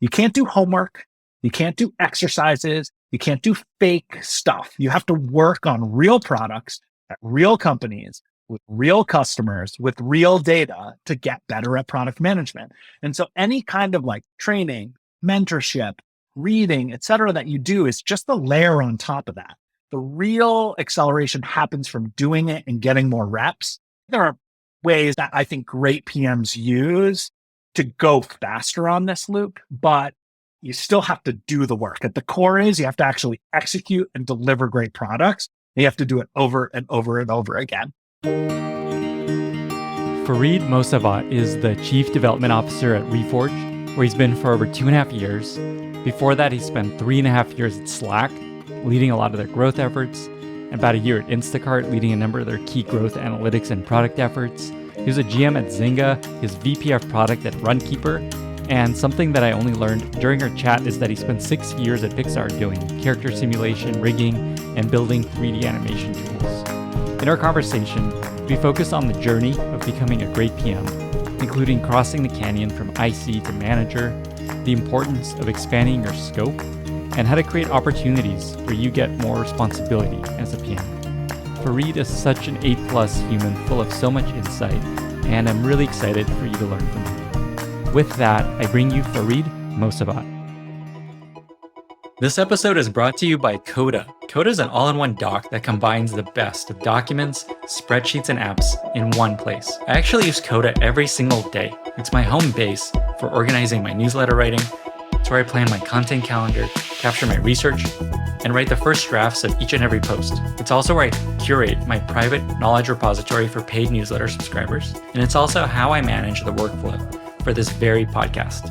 You can't do homework. You can't do exercises. You can't do fake stuff. You have to work on real products at real companies with real customers, with real data to get better at product management. And so any kind of like training, mentorship, reading, et cetera, that you do is just a layer on top of that. The real acceleration happens from doing it and getting more reps. There are ways that I think great PMs use to go faster on this loop, but you still have to do the work. At the core is you have to actually execute and deliver great products. You have to do it over and over and over again. Fareed Mosavat is the Chief Development Officer at Reforge, where he's been for over 2.5 years. Before that, he spent 3.5 years at Slack, leading a lot of their growth efforts, and about a year at Instacart, leading a number of their key growth analytics and product efforts. He was a GM at Zynga, his VP of product at RunKeeper, and something that I only learned during our chat is that he spent 6 years at Pixar doing character simulation, rigging, and building 3D animation tools. In our conversation, we focus on the journey of becoming a great PM, including crossing the canyon from IC to manager, the importance of expanding your scope, and how to create opportunities where you get more responsibility as a PM. Fareed is such an A+ human full of so much insight, and I'm really excited for you to learn from him. With that, I bring you Fareed Mosavat. This episode is brought to you by Coda. Coda is an all-in-one doc that combines the best of documents, spreadsheets, and apps in one place. I actually use Coda every single day. It's my home base for organizing my newsletter writing. It's where I plan my content calendar, capture my research, and write the first drafts of each and every post. It's also where I curate my private knowledge repository for paid newsletter subscribers. And it's also how I manage the workflow for this very podcast.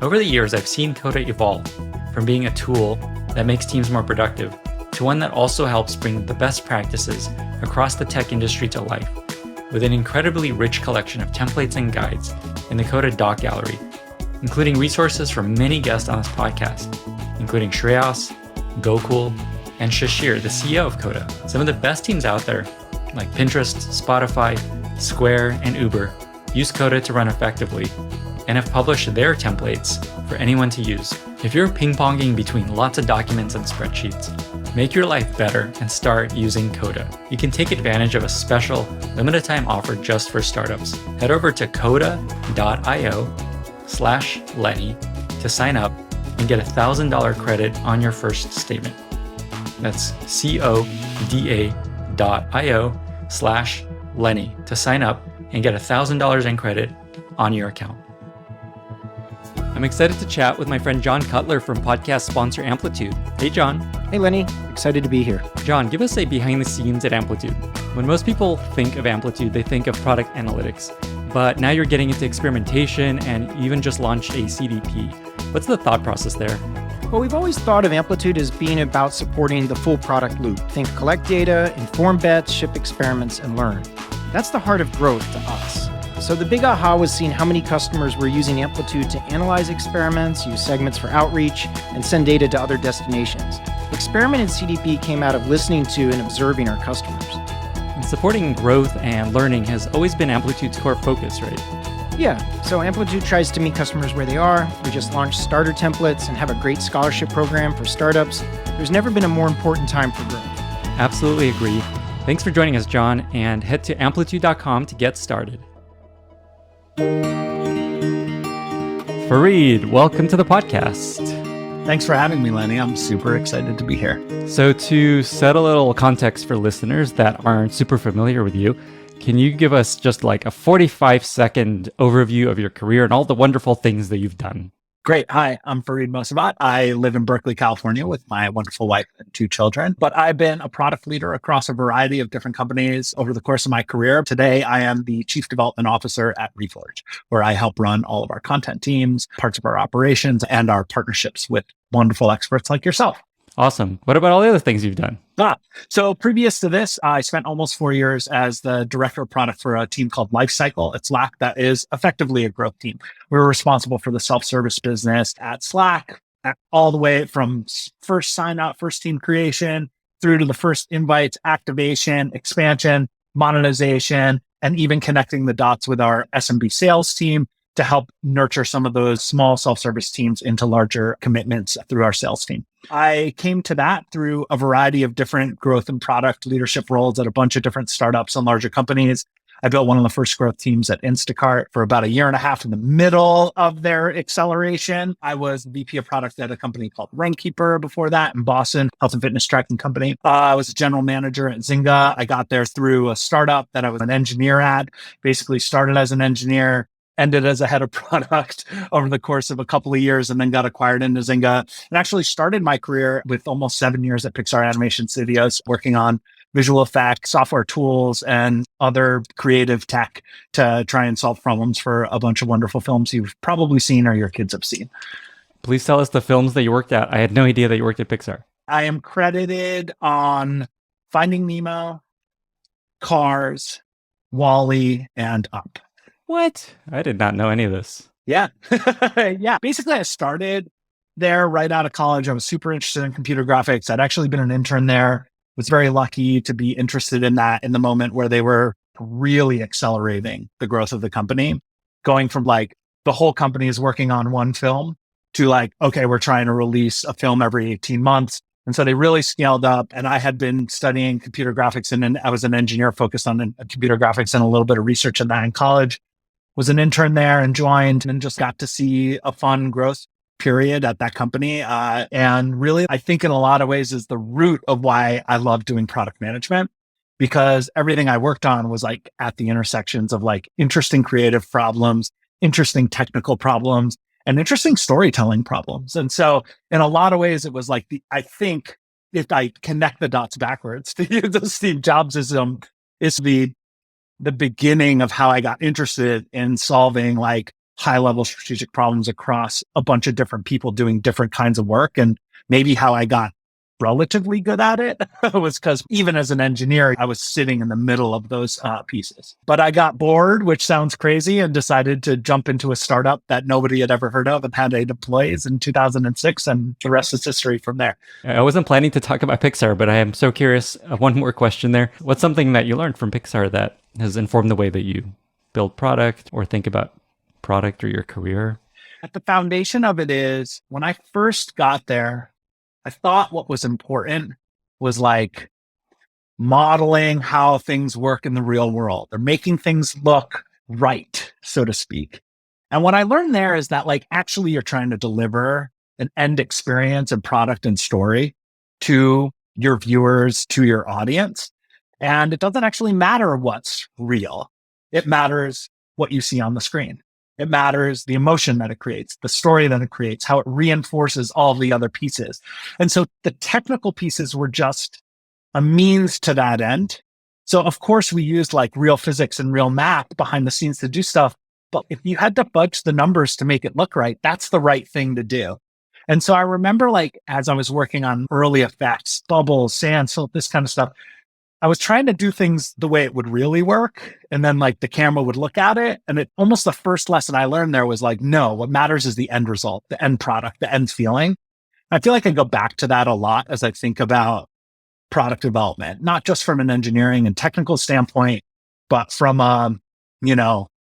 Over the years, I've seen Coda evolve from being a tool that makes teams more productive to one that also helps bring the best practices across the tech industry to life with an incredibly rich collection of templates and guides in the Coda Doc Gallery, including resources from many guests on this podcast, including Shreyas, Gokul, and Shashir, the CEO of Coda. Some of the best teams out there, like Pinterest, Spotify, Square, and Uber, use Coda to run effectively and have published their templates for anyone to use. If you're ping-ponging between lots of documents and spreadsheets, make your life better and start using Coda. You can take advantage of a special limited time offer just for startups. Head over to coda.io/Lenny to sign up and get $1,000 credit on your first statement. That's coda.io/Lenny to sign up and get $1,000 in credit on your account. I'm excited to chat with my friend John Cutler from podcast sponsor Amplitude. Hey, John. Hey, Lenny. Excited to be here. John, give us a behind the scenes at Amplitude. When most people think of Amplitude, they think of product analytics. But now you're getting into experimentation and you even just launched a CDP. What's the thought process there? Well, we've always thought of Amplitude as being about supporting the full product loop. Think collect data, inform bets, ship experiments, and learn. That's the heart of growth to us. So the big aha was seeing how many customers were using Amplitude to analyze experiments, use segments for outreach, and send data to other destinations. Experiment and CDP came out of listening to and observing our customers. And supporting growth and learning has always been Amplitude's core focus, right? Yeah, so Amplitude tries to meet customers where they are. We just launched starter templates and have a great scholarship program for startups. There's never been a more important time for growth. Absolutely agree. Thanks for joining us, John, and head to amplitude.com to get started. Fareed, welcome to the podcast. Thanks for having me, Lenny. I'm super excited to be here. So to set a little context for listeners that aren't super familiar with you, can you give us just like a 45-second overview of your career and all the wonderful things that you've done? Great. Hi, I'm Fareed Mosavat. I live in Berkeley, California with my wonderful wife and 2 children, but I've been a product leader across a variety of different companies over the course of my career. Today, I am the Chief Development Officer at Reforge, where I help run all of our content teams, parts of our operations, and our partnerships with wonderful experts like yourself. Awesome. What about all the other things you've done? So previous to this, I spent almost 4 years as the director of product for a team called Lifecycle at Slack that is effectively a growth team. We were responsible for the self-service business at Slack, all the way from first sign up, first team creation, through to the first invites, activation, expansion, monetization, and even connecting the dots with our SMB sales team to help nurture some of those small self-service teams into larger commitments through our sales team. I came to that through a variety of different growth and product leadership roles at a bunch of different startups and larger companies. I built one of the first growth teams at Instacart for about a year and a half in the middle of their acceleration. I was VP of product at a company called RunKeeper before that in Boston, health and fitness tracking company. I was a general manager at Zynga. I got there through a startup that I was an engineer at, basically started as an engineer, ended as a head of product over the course of a couple of years, and then got acquired into Zynga, and actually started my career with almost 7 years at Pixar Animation Studios, working on visual effects, software tools, and other creative tech to try and solve problems for a bunch of wonderful films you've probably seen or your kids have seen. Please tell us the films that you worked at. I had no idea that you worked at Pixar. I am credited on Finding Nemo, Cars, Wall-E, and Up. What? I did not know any of this. Yeah. Yeah. Basically, I started there right out of college. I was super interested in computer graphics. I'd actually been an intern there. Was very lucky to be interested in that in the moment where they were really accelerating the growth of the company, going from like the whole company is working on one film to like, okay, we're trying to release a film every 18 months. And so they really scaled up, and I had been studying computer graphics, and I was an engineer focused on computer graphics and a little bit of research in that in college. Was an intern there and joined and just got to see a fun growth period at that company. And really, I think in a lot of ways is the root of why I love doing product management, because everything I worked on was like at the intersections of like interesting creative problems, interesting technical problems, and interesting storytelling problems. And so in a lot of ways, it was like I think if I connect the dots backwards, to use the Steve Jobsism, is the beginning of how I got interested in solving like high level strategic problems across a bunch of different people doing different kinds of work. And maybe how I got relatively good at it was because even as an engineer, I was sitting in the middle of those pieces. But I got bored, which sounds crazy, and decided to jump into a startup that nobody had ever heard of and had 8 employees in 2006. And the rest is history from there. I wasn't planning to talk about Pixar, but I am so curious. One more question there. What's something that you learned from Pixar that has informed the way that you build product or think about product or your career? At the foundation of it is when I first got there, I thought what was important was like modeling how things work in the real world or making things look right, so to speak. And what I learned there is that like actually you're trying to deliver an end experience and product and story to your viewers, to your audience. And it doesn't actually matter what's real. It matters what you see on the screen. It matters the emotion that it creates, the story that it creates, how it reinforces all the other pieces. And so the technical pieces were just a means to that end. So of course we used like real physics and real math behind the scenes to do stuff. But if you had to fudge the numbers to make it look right, that's the right thing to do. And so I remember like, as I was working on early effects, bubbles, sand, so this kind of stuff, I was trying to do things the way it would really work. And then like the camera would look at it. And it almost the first lesson I learned there was like, no, what matters is the end result, the end product, the end feeling. I feel like I go back to that a lot as I think about product development, not just from an engineering and technical standpoint, but from,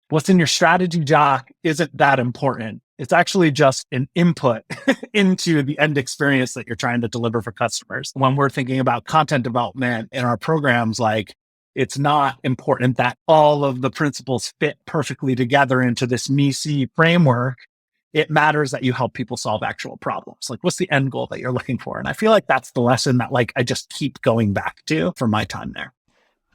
what's in your strategy doc isn't that important. It's actually just an input into the end experience that you're trying to deliver for customers. When we're thinking about content development in our programs, like it's not important that all of the principles fit perfectly together into this MECE framework. It matters that you help people solve actual problems. Like what's the end goal that you're looking for? And I feel like that's the lesson that like I just keep going back to for my time there.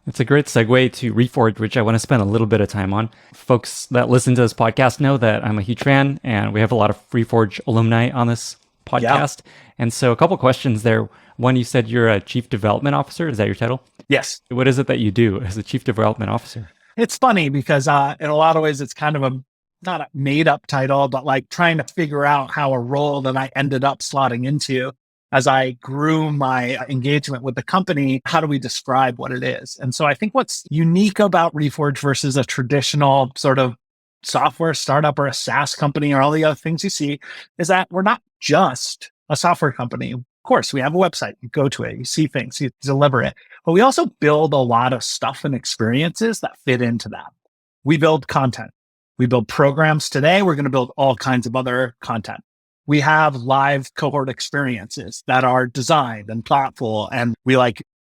It's a great segue to Reforge, which I want to spend a little bit of time on. Folks that listen to this podcast know that I'm a huge fan, and we have a lot of Reforge alumni on this podcast. Yeah. And so a couple questions there. One, you said you're a chief development officer. Is that your title? Yes. What is it that you do as a chief development officer? It's funny because in a lot of ways, it's kind of not a made up title, but like trying to figure out how a role that I ended up slotting into as I grew my engagement with the company, how do we describe what it is? And so I think what's unique about Reforge versus a traditional sort of software startup or a SaaS company or all the other things you see is that we're not just a software company. Of course, we have a website, you go to it, you see things, you deliver it, but we also build a lot of stuff and experiences that fit into that. We build content. We build programs today. We're going to build all kinds of other content. We have live cohort experiences that are designed and thoughtful, and we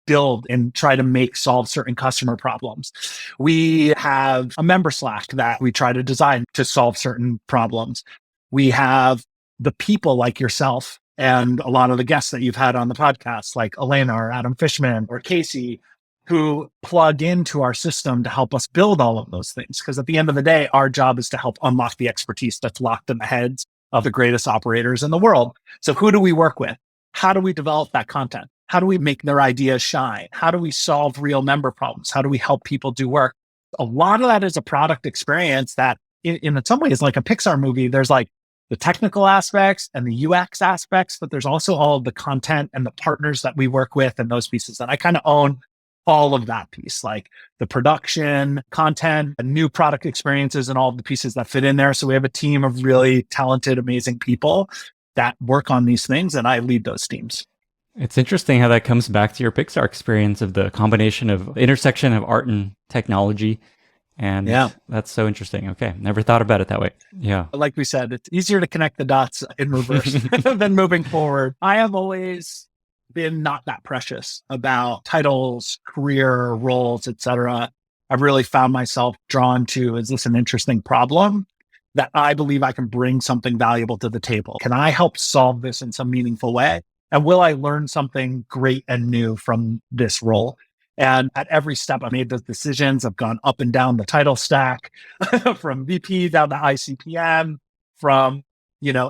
build and try to solve certain customer problems. We have a member Slack that we try to design to solve certain problems. We have the people like yourself and a lot of the guests that you've had on the podcast, like Elena or Adam Fishman or Casey, who plug into our system to help us build all of those things. Because at the end of the day, our job is to help unlock the expertise that's locked in the heads of the greatest operators in the world. So who do we work with? How do we develop that content? How do we make their ideas shine? How do we solve real member problems? How do we help people do work? A lot of that is a product experience that in some ways, like a Pixar movie, there's the technical aspects and the UX aspects, but there's also all of the content and the partners that we work with and those pieces. And I kind of own all of that piece, like the production, content, and new product experiences and all of the pieces that fit in there. So we have a team of really talented, amazing people that work on these things, and I lead those teams. It's interesting how that comes back to your Pixar experience of the combination of intersection of art and technology. And that's so interesting. Okay. Never thought about it that way. Yeah. Like we said, it's easier to connect the dots in reverse than moving forward. I have always been not that precious about titles, career, roles, etc. I've really found myself drawn to, is this an interesting problem that I believe I can bring something valuable to the table? Can I help solve this in some meaningful way? And will I learn something great and new from this role? And at every step, I made those decisions. I've gone up and down the title stack from VP down to ICPM, from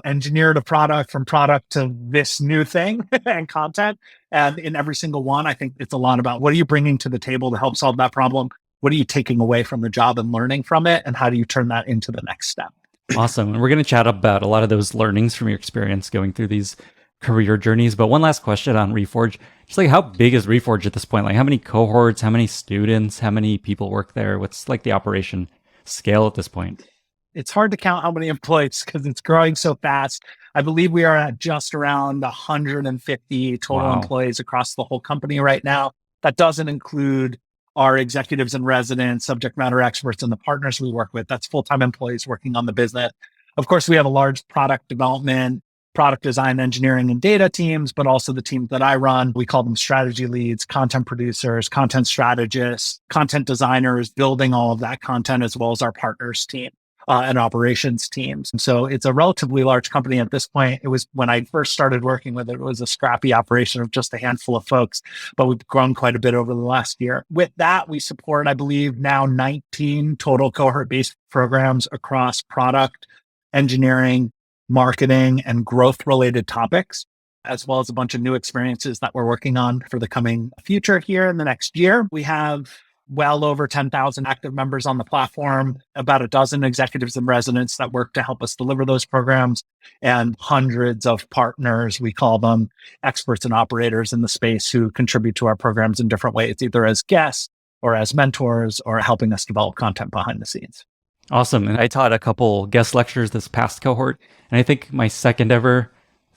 engineer to product, from product to this new thing and content. And in every single one, I think it's a lot about what are you bringing to the table to help solve that problem? What are you taking away from the job and learning from it? And how do you turn that into the next step? Awesome. And we're going to chat about a lot of those learnings from your experience going through these career journeys. But one last question on Reforge. Just how big is Reforge at this point? How many cohorts, how many students, how many people work there? What's the operation scale at this point? It's hard to count how many employees because it's growing so fast. I believe we are at just around 150 total employees across the whole company right now. That doesn't include our executives and residents, subject matter experts, and the partners we work with. That's full-time employees working on the business. Of course, we have a large product development, product design, engineering, and data teams, but also the teams that I run. We call them strategy leads, content producers, content strategists, content designers, building all of that content, as well as our partners team and operations teams. And so it's a relatively large company at this point. It was when I first started working with it, it was a scrappy operation of just a handful of folks, but we've grown quite a bit over the last year. With that, we support, I believe, now 19 total cohort-based programs across product, engineering, marketing, and growth-related topics, as well as a bunch of new experiences that we're working on for the coming future here in the next year. We have well over 10,000 active members on the platform, about a dozen executives and residents that work to help us deliver those programs, and hundreds of partners, we call them experts and operators in the space, who contribute to our programs in different ways, either as guests or as mentors or helping us develop content behind the scenes. Awesome. And I taught a couple guest lectures this past cohort. And I think my second ever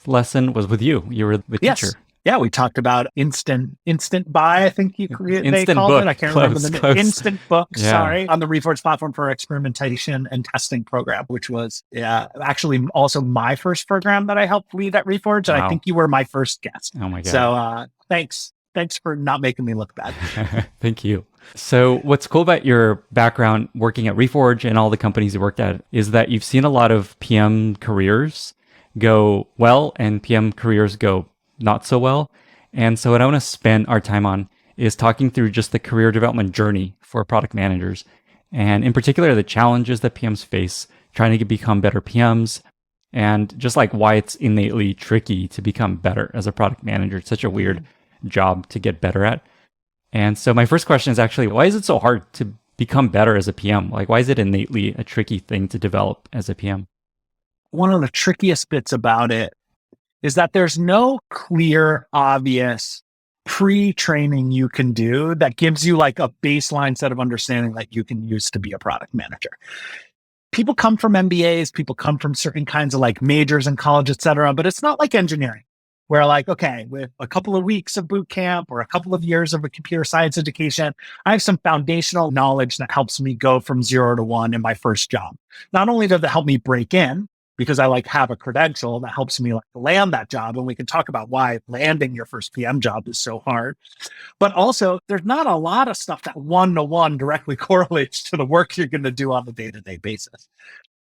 lesson was with you. You were the teacher. Yeah, we talked about instant buy. I think they called it. I can't remember the name. Instant book. Yeah. Sorry, on the Reforge platform for our experimentation and testing program, which was actually also my first program that I helped lead at Reforge. And I think you were my first guest. Oh my god! So thanks for not making me look bad. Thank you. So what's cool about your background working at Reforge and all the companies you worked at is that you've seen a lot of PM careers go well and PM careers go not so well. And so what I want to spend our time on is talking through just the career development journey for product managers. And in particular, the challenges that PMs face trying to become better PMs, and just why it's innately tricky to become better as a product manager. It's such a weird job to get better at. And so my first question is actually, why is it so hard to become better as a PM? Why is it innately a tricky thing to develop as a PM? One of the trickiest bits about it is that there's no clear, obvious pre-training you can do that gives you a baseline set of understanding that you can use to be a product manager. People come from MBAs, people come from certain kinds of majors in college, et cetera, but it's not like engineering, where like, okay, with a couple of weeks of boot camp or a couple of years of a computer science education, I have some foundational knowledge that helps me go from 0 to 1 in my first job. Not only does it help me break in, because I like have a credential that helps me like land that job. And we can talk about why landing your first PM job is so hard. But also there's not a lot of stuff that 1-to-1 directly correlates to the work you're going to do on a day-to-day basis.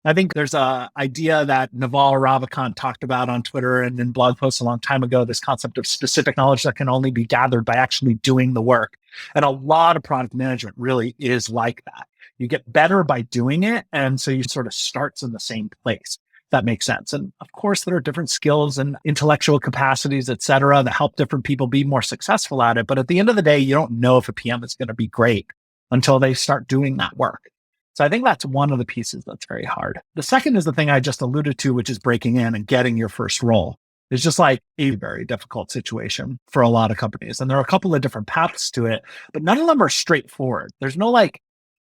I think there's a idea that Naval Ravikant talked about on Twitter and in blog posts a long time ago, this concept of specific knowledge that can only be gathered by actually doing the work. And a lot of product management really is like that. You get better by doing it. And so you sort of starts in the same place. That makes sense. And of course, there are different skills and intellectual capacities, et cetera, that help different people be more successful at it. But at the end of the day, you don't know if a PM is going to be great until they start doing that work. So I think that's one of the pieces that's very hard. The second is the thing I just alluded to, which is breaking in and getting your first role. It's just like a very difficult situation for a lot of companies. And there are a couple of different paths to it, but none of them are straightforward. There's no like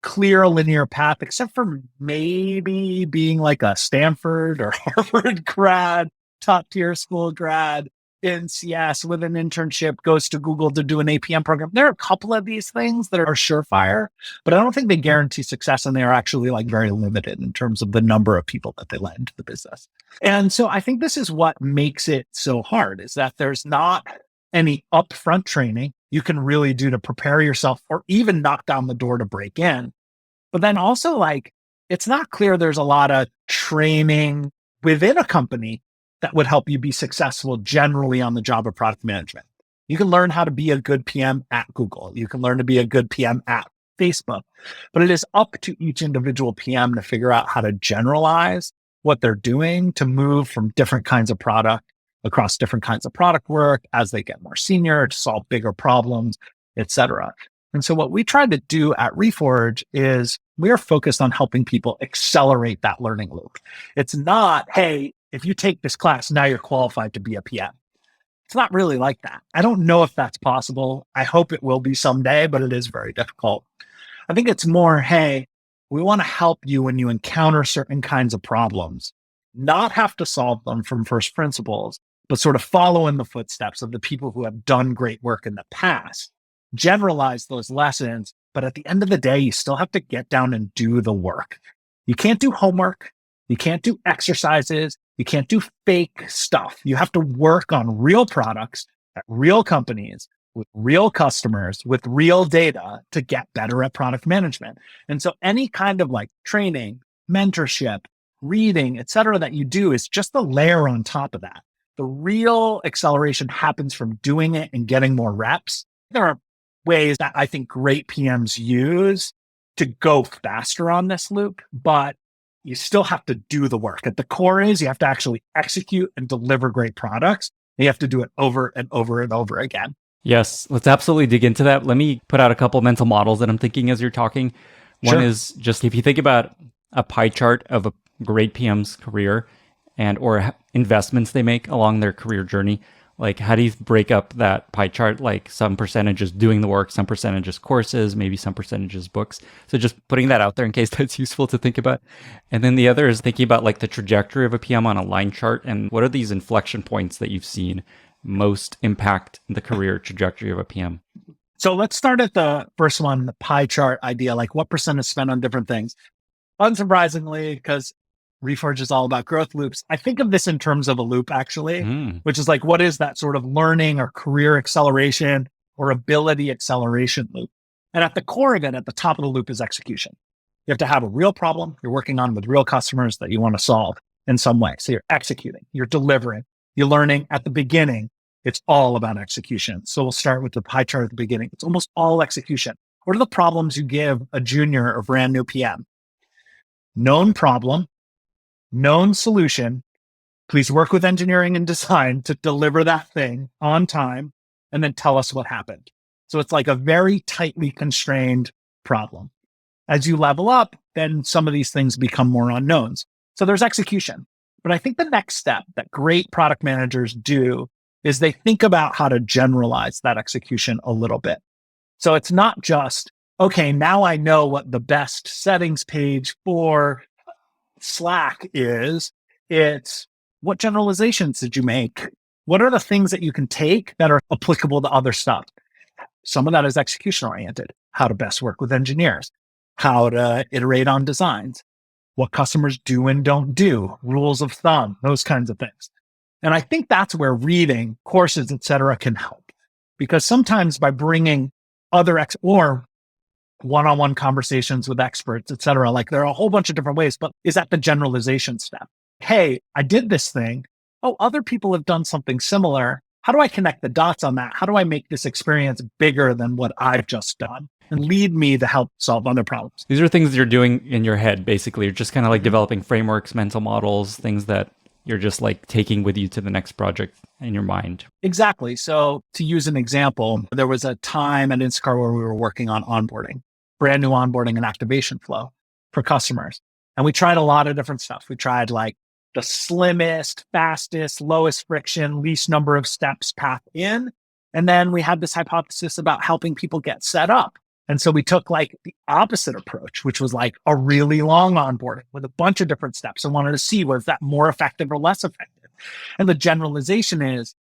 clear linear path, except for maybe being like a Stanford or Harvard grad, top tier school grad in CS with an internship, goes to Google to do an APM program. There are a couple of these things that are surefire, but I don't think they guarantee success. And they are actually like very limited in terms of the number of people that they let into the business. And so I think this is what makes it so hard, is that there's not any upfront training you can really do to prepare yourself or even knock down the door to break in. But then also like, it's not clear there's a lot of training within a company that would help you be successful generally on the job of product management. You can learn how to be a good PM at Google. You can learn to be a good PM at Facebook, but it is up to each individual PM to figure out how to generalize what they're doing to move from different kinds of product across different kinds of product work as they get more senior to solve bigger problems, et cetera. And so what we try to do at Reforge is we are focused on helping people accelerate that learning loop. It's not, hey, if you take this class, now you're qualified to be a PM. It's not really like that. I don't know if that's possible. I hope it will be someday, but it is very difficult. I think it's more, hey, we want to help you when you encounter certain kinds of problems, not have to solve them from first principles, but sort of follow in the footsteps of the people who have done great work in the past, generalize those lessons. But at the end of the day, you still have to get down and do the work. You can't do homework. You can't do exercises. You can't do fake stuff. You have to work on real products at real companies with real customers with real data to get better at product management. And so any kind of like training, mentorship, reading, et cetera, that you do is just a layer on top of that. The real acceleration happens from doing it and getting more reps. There are ways that I think great PMs use to go faster on this loop, but you still have to do the work. At the core is you have to actually execute and deliver great products. You have to do it over and over and over again. Yes, let's absolutely dig into that. Let me put out a couple mental models that I'm thinking as you're talking. One is just if you think about a pie chart of a great PM's career and or investments they make along their career journey, like how do you break up that pie chart? Like some percentages doing the work, some percentages courses, maybe some percentages books. So just putting that out there in case that's useful to think about. And then the other is thinking about like the trajectory of a PM on a line chart and what are these inflection points that you've seen most impact the career trajectory of a PM? So let's start at the first one, the pie chart idea, like what percent is spent on different things. Unsurprisingly, because Reforge is all about growth loops, I think of this in terms of a loop, actually, which is like, what is that sort of learning or career acceleration or ability acceleration loop? And at the core of it, at the top of the loop is execution. You have to have a real problem you're working on with real customers that you want to solve in some way. So you're executing, you're delivering, you're learning at the beginning. It's all about execution. So we'll start with the pie chart at the beginning. It's almost all execution. What are the problems you give a junior or brand new PM? Known problem, known solution. Please work with engineering and design to deliver that thing on time and then tell us what happened. So it's like a very tightly constrained problem. As you level up, then some of these things become more unknowns. So there's execution. But I think the next step that great product managers do is they think about how to generalize that execution a little bit. So it's not just, okay, now I know what the best settings page for Slack is. It's what generalizations did you make What are the things that you can take that are applicable to other stuff? Some of that is execution oriented, how to best work with engineers, how to iterate on designs, what customers do and don't do, rules of thumb, those kinds of things. And I think that's where reading, courses, et cetera, can help. Because sometimes by bringing other or one-on-one conversations with experts, et cetera, like there are a whole bunch of different ways, but is that the generalization step? Hey, I did this thing. Oh, other people have done something similar. How do I connect the dots on that? How do I make this experience bigger than what I've just done and lead me to help solve other problems? These are things you're doing in your head, basically. You're just kind of like developing frameworks, mental models, things that you're just like taking with you to the next project in your mind. Exactly. So to use an example, there was a time at Instacart where we were working on onboarding, brand new onboarding and activation flow for customers. And we tried a lot of different stuff. We tried like the slimmest, fastest, lowest friction, least number of steps path in. And then we had this hypothesis about helping people get set up. And so we took like the opposite approach, which was like a really long onboarding with a bunch of different steps and wanted to see, was that more effective or less effective? And the generalization is,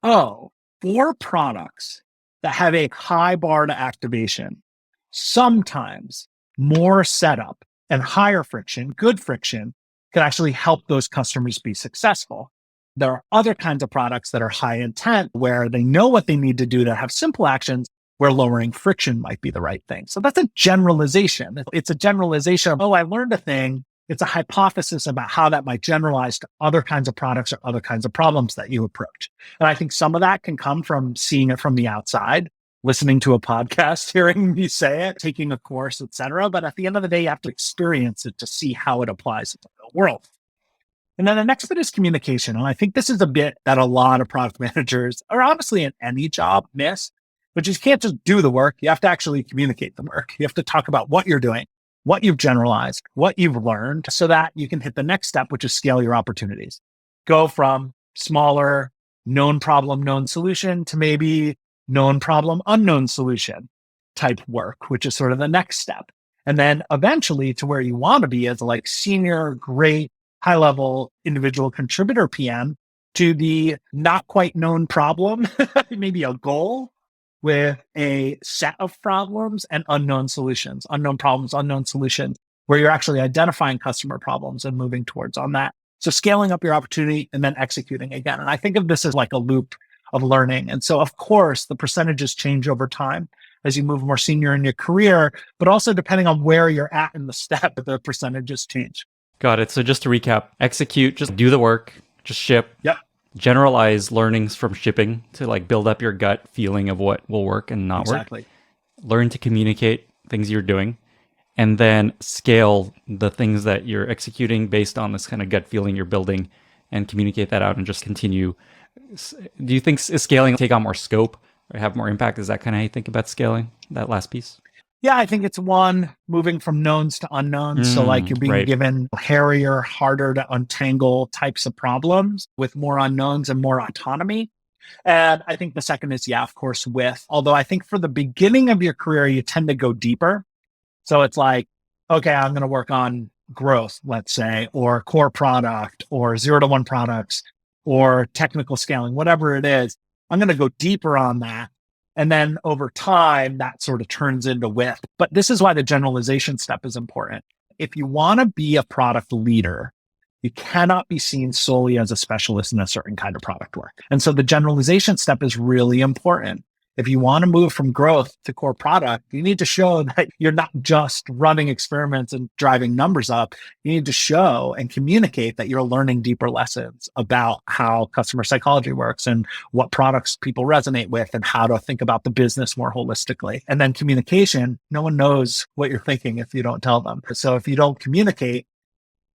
for products that have a high bar to activation, sometimes more setup and higher friction, good friction, can actually help those customers be successful. There are other kinds of products that are high intent where they know what they need to do to have simple actions, where lowering friction might be the right thing. So that's a generalization. It's a generalization of, I learned a thing. It's a hypothesis about how that might generalize to other kinds of products or other kinds of problems that you approach. And I think some of that can come from seeing it from the outside, listening to a podcast, hearing me say it, taking a course, et cetera. But at the end of the day, you have to experience it to see how it applies in the real world. And then the next bit is communication. And I think this is a bit that a lot of product managers, or honestly in any job, miss, but you can't just do the work. You have to actually communicate the work. You have to talk about what you're doing, what you've generalized, what you've learned, so that you can hit the next step, which is scale your opportunities. Go from smaller, known problem, known solution to maybe known problem, unknown solution type work, which is sort of the next step. And then eventually to where you want to be as like senior, great, high level individual contributor PM to the not quite known problem, maybe a goal with a set of problems and unknown solutions, unknown problems, unknown solutions, where you're actually identifying customer problems and moving towards on that. So scaling up your opportunity and then executing again. And I think of this as like a loop of learning. And so, of course, the percentages change over time as you move more senior in your career, but also depending on where you're at in the step, the percentages change. Got it. So just to recap, execute, just do the work, just ship. Yep. Generalize learnings from shipping to like build up your gut feeling of what will work and not work. Learn to communicate things you're doing, and then scale the things that you're executing based on this kind of gut feeling you're building, and communicate that out and just continue. Do you think scaling take on more scope or have more impact? Is that kind of how you think about scaling, that last piece? Yeah, I think it's one, moving from knowns to unknowns. So like you're being given hairier, harder to untangle types of problems with more unknowns and more autonomy. And I think the second is, of course, although I think for the beginning of your career, you tend to go deeper. So it's like, okay, I'm going to work on growth, let's say, or core product or 0 to 1 products or technical scaling, whatever it is. I'm going to go deeper on that. And then over time, that sort of turns into width. But this is why the generalization step is important. If you want to be a product leader, you cannot be seen solely as a specialist in a certain kind of product work. And so the generalization step is really important. If you want to move from growth to core product, you need to show that you're not just running experiments and driving numbers up. You need to show and communicate that you're learning deeper lessons about how customer psychology works and what products people resonate with and how to think about the business more holistically. And then communication, no one knows what you're thinking if you don't tell them. So if you don't communicate,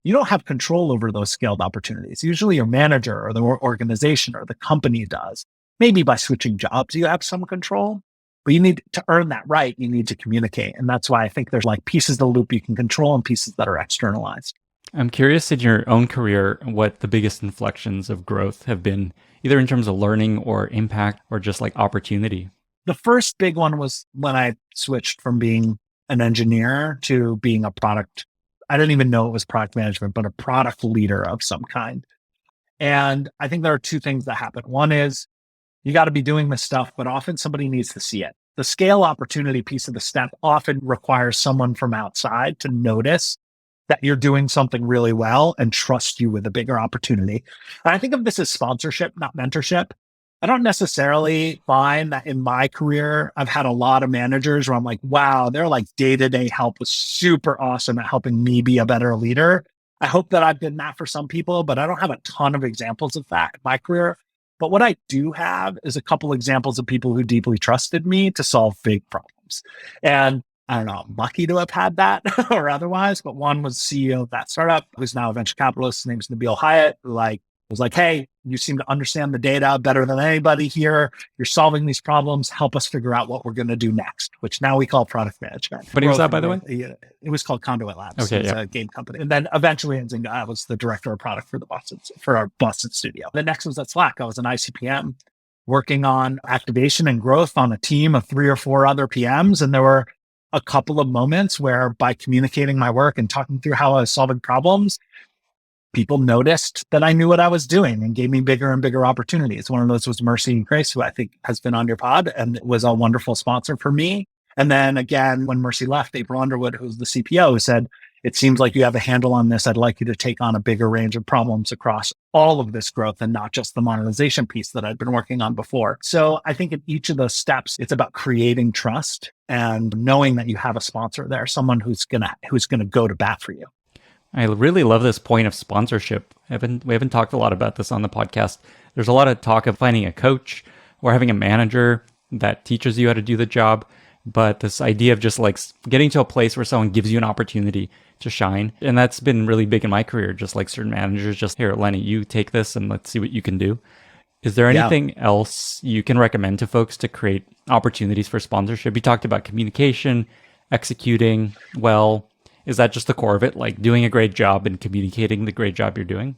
you don't have control over those scaled opportunities. Usually your manager or the organization or the company does. Maybe by switching jobs, you have some control, but you need to earn that right. You need to communicate. And that's why I think there's like pieces of the loop you can control and pieces that are externalized. I'm curious in your own career, what the biggest inflections of growth have been, either in terms of learning or impact or just like opportunity. The first big one was when I switched from being an engineer to being a product. I didn't even know it was product management, but a product leader of some kind. And I think there are two things that happen. One is you got to be doing this stuff, but often somebody needs to see it. The scale opportunity piece of the step often requires someone from outside to notice that you're doing something really well and trust you with a bigger opportunity. And I think of this as sponsorship, not mentorship. I don't necessarily find that in my career, I've had a lot of managers where I'm like, wow, their like day-to-day help was super awesome at helping me be a better leader. I hope that I've been that for some people, but I don't have a ton of examples of that in my career. But what I do have is a couple examples of people who deeply trusted me to solve big problems. And I don't know, I'm lucky to have had that or otherwise, but one was CEO of that startup who's now a venture capitalist. His name's Nabil Hyatt, who was like, hey, you seem to understand the data better than anybody here. You're solving these problems. Help us figure out what we're going to do next, which now we call product management. What was that, by the way? It was called Conduit Labs. Okay, it's a game company. And then eventually in Zynga, I was the director of product for our Boston studio. The next was at Slack. I was an ICPM working on activation and growth on a team of 3 or 4 other PMs. And there were a couple of moments where by communicating my work and talking through how I was solving problems, people noticed that I knew what I was doing and gave me bigger and bigger opportunities. One of those was Mercy and Grace, who I think has been on your pod and was a wonderful sponsor for me. And then again, when Mercy left, April Underwood, who's the CPO, said, it seems like you have a handle on this. I'd like you to take on a bigger range of problems across all of this growth and not just the monetization piece that I'd been working on before. So I think in each of those steps, it's about creating trust and knowing that you have a sponsor there, someone who's gonna go to bat for you. I really love this point of sponsorship. We haven't talked a lot about this on the podcast. There's a lot of talk of finding a coach or having a manager that teaches you how to do the job. But this idea of just like getting to a place where someone gives you an opportunity to shine. And that's been really big in my career. Just like certain managers, just here, Lenny, you take this and let's see what you can do. Is there anything else you can recommend to folks to create opportunities for sponsorship? You talked about communication, executing well. Is that just the core of it? Like doing a great job and communicating the great job you're doing?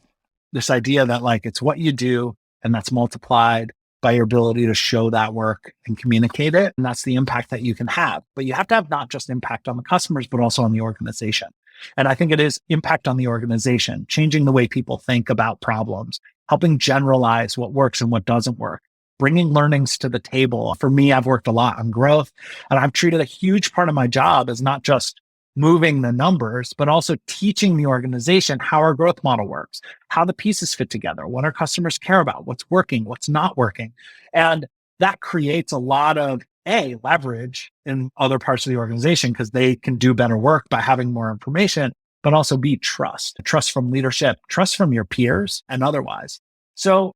This idea that like it's what you do and that's multiplied by your ability to show that work and communicate it. And that's the impact that you can have. But you have to have not just impact on the customers, but also on the organization. And I think it is impact on the organization, changing the way people think about problems, helping generalize what works and what doesn't work, bringing learnings to the table. For me, I've worked a lot on growth, and I've treated a huge part of my job as not just moving the numbers, but also teaching the organization how our growth model works, how the pieces fit together, what our customers care about, what's working, what's not working. And that creates a lot of leverage in other parts of the organization because they can do better work by having more information, but also trust from leadership, trust from your peers and otherwise. So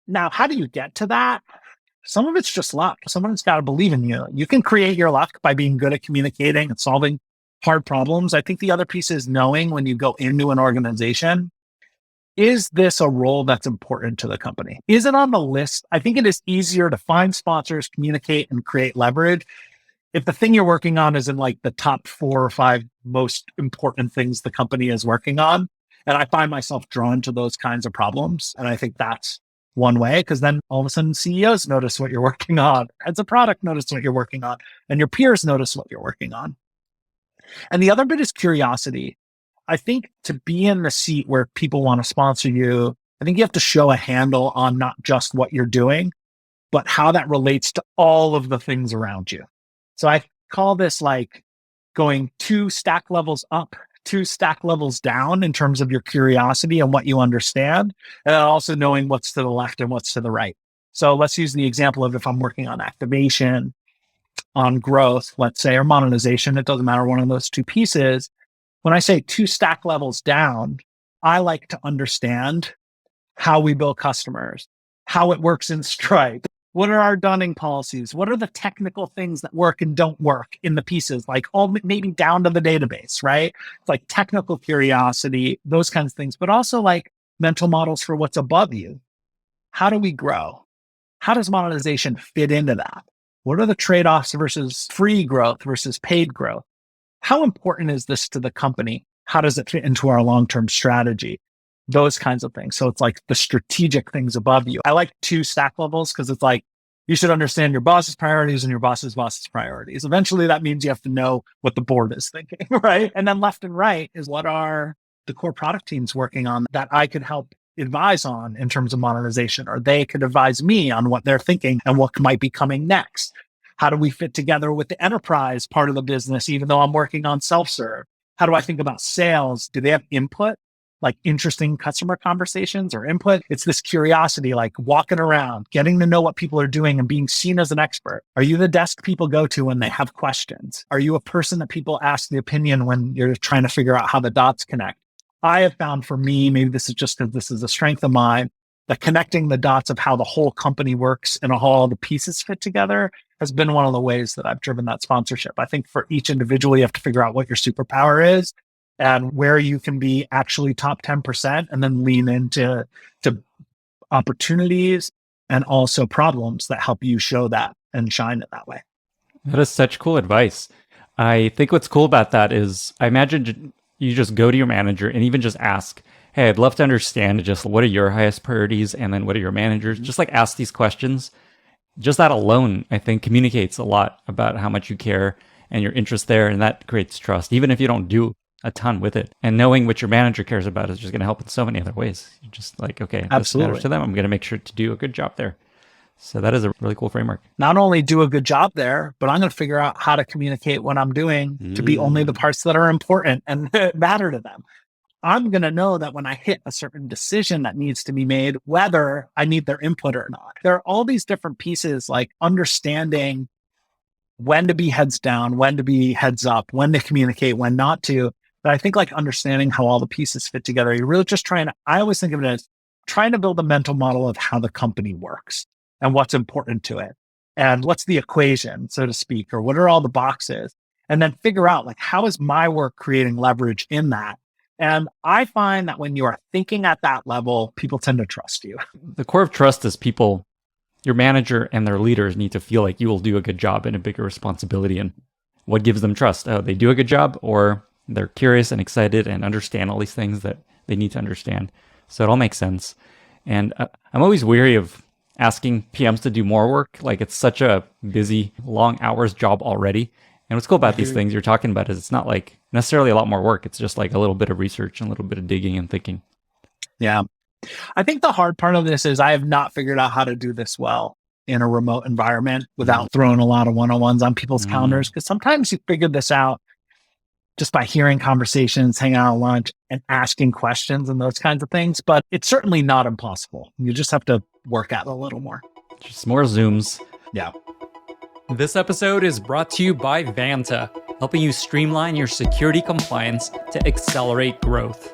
now how do you get to that? Some of it's just luck. Someone's got to believe in you. You can create your luck by being good at communicating and solving hard problems. I think the other piece is knowing when you go into an organization, is this a role that's important to the company? Is it on the list? I think it is easier to find sponsors, communicate, and create leverage if the thing you're working on is in like the top 4 or 5 most important things the company is working on. And I find myself drawn to those kinds of problems. And I think that's one way, because then all of a sudden CEOs notice what you're working on, heads of product notice what you're working on, and your peers notice what you're working on. And the other bit is curiosity. I think to be in the seat where people want to sponsor you, I think you have to show a handle on not just what you're doing, but how that relates to all of the things around you. So I call this like going 2 stack levels up, 2 stack levels down in terms of your curiosity and what you understand, and then also knowing what's to the left and what's to the right. So let's use the example of if I'm working on activation, on growth, let's say, or monetization, it doesn't matter, one of those 2 pieces. When I say 2 stack levels down, I like to understand how we build customers, how it works in Stripe. What are our dunning policies? What are the technical things that work and don't work in the pieces, like all maybe down to the database, right? It's like technical curiosity, those kinds of things, but also like mental models for what's above you. How do we grow? How does monetization fit into that? What are the trade-offs versus free growth versus paid growth? How important is this to the company? How does it fit into our long-term strategy? Those kinds of things. So it's like the strategic things above you. I like 2 stack levels because it's like you should understand your boss's priorities and your boss's priorities. Eventually, that means you have to know what the board is thinking, right? And then left and right is what are the core product teams working on that I could help advise on in terms of monetization, or they could advise me on what they're thinking and what might be coming next. How do we fit together with the enterprise part of the business, even though I'm working on self-serve? How do I think about sales? Do they have input, like interesting customer conversations or input? It's this curiosity, like walking around, getting to know what people are doing and being seen as an expert. Are you the desk people go to when they have questions? Are you a person that people ask the opinion when you're trying to figure out how the dots connect? I have found for me, maybe this is just because this is a strength of mine, that connecting the dots of how the whole company works and how all the pieces fit together has been one of the ways that I've driven that sponsorship. I think for each individual, you have to figure out what your superpower is and where you can be actually top 10%, and then lean into opportunities and also problems that help you show that and shine it that way. That is such cool advice. I think what's cool about that is I imagine you just go to your manager and even just ask, hey, I'd love to understand just what are your highest priorities and then what are your managers? Just like ask these questions. Just that alone, I think, communicates a lot about how much you care and your interest there. And that creates trust, even if you don't do a ton with it. And knowing what your manager cares about is just going to help in so many other ways. You're just like, okay, this matters to them. I'm going to make sure to do a good job there. So that is a really cool framework. Not only do a good job there, but I'm going to figure out how to communicate what I'm doing to be only the parts that are important and matter to them. I'm going to know that when I hit a certain decision that needs to be made, whether I need their input or not. There are all these different pieces, like understanding when to be heads down, when to be heads up, when to communicate, when not to. But I think like understanding how all the pieces fit together, you're really just I always think of it as trying to build a mental model of how the company works and what's important to it. And what's the equation, so to speak, or what are all the boxes? And then figure out like, how is my work creating leverage in that? And I find that when you are thinking at that level, people tend to trust you. The core of trust is people, your manager and their leaders need to feel like you will do a good job and a bigger responsibility. And what gives them trust? Oh, they do a good job, or they're curious and excited and understand all these things that they need to understand. So it all makes sense. And I'm always weary of asking PMs to do more work. Like it's such a busy, long hours job already. And what's cool about these things you're talking about is it's not like necessarily a lot more work. It's just like a little bit of research and a little bit of digging and thinking. Yeah. I think the hard part of this is I have not figured out how to do this well in a remote environment without throwing a lot of one-on-ones on people's calendars. Because sometimes you figure this out just by hearing conversations, hanging out at lunch and asking questions and those kinds of things. But it's certainly not impossible. You just have to work at it a little more. Just more Zooms. Yeah. This episode is brought to you by Vanta, helping you streamline your security compliance to accelerate growth.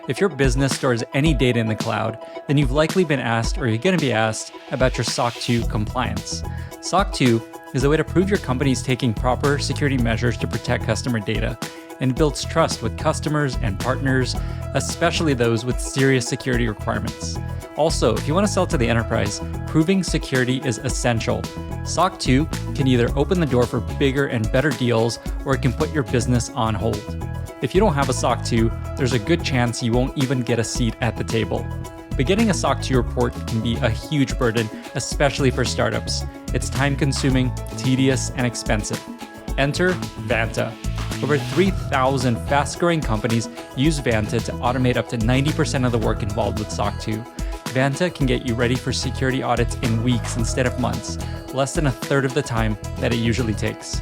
If your business stores any data in the cloud, then you've likely been asked or you're going to be asked about your SOC 2 compliance. SOC 2 is a way to prove your company is taking proper security measures to protect customer data, and builds trust with customers and partners, especially those with serious security requirements. Also, if you want to sell to the enterprise, proving security is essential. SOC 2 can either open the door for bigger and better deals, or it can put your business on hold. If you don't have a SOC 2, there's a good chance you won't even get a seat at the table. But getting a SOC 2 report can be a huge burden, especially for startups. It's time-consuming, tedious, and expensive. Enter Vanta. Over 3,000 fast-growing companies use Vanta to automate up to 90% of the work involved with SOC 2. Vanta can get you ready for security audits in weeks instead of months, less than a third of the time that it usually takes.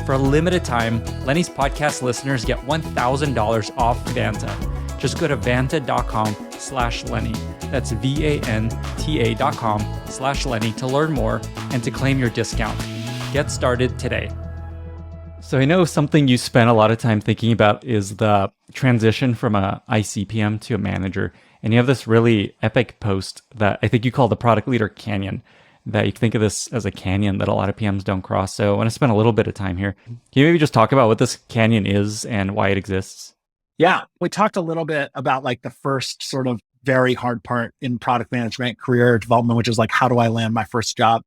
For a limited time, Lenny's podcast listeners get $1,000 off Vanta. Just go to vanta.com/Lenny. That's VANTA.com/Lenny to learn more and to claim your discount. Get started today. So I know something you spent a lot of time thinking about is the transition from a ICPM to a manager. And you have this really epic post that I think you call the product leader canyon, that you think of this as a canyon that a lot of PMs don't cross. So I want to spend a little bit of time here. Can you maybe just talk about what this canyon is and why it exists? Yeah, we talked a little bit about like the first sort of very hard part in product management, career development, which is like, how do I land my first job?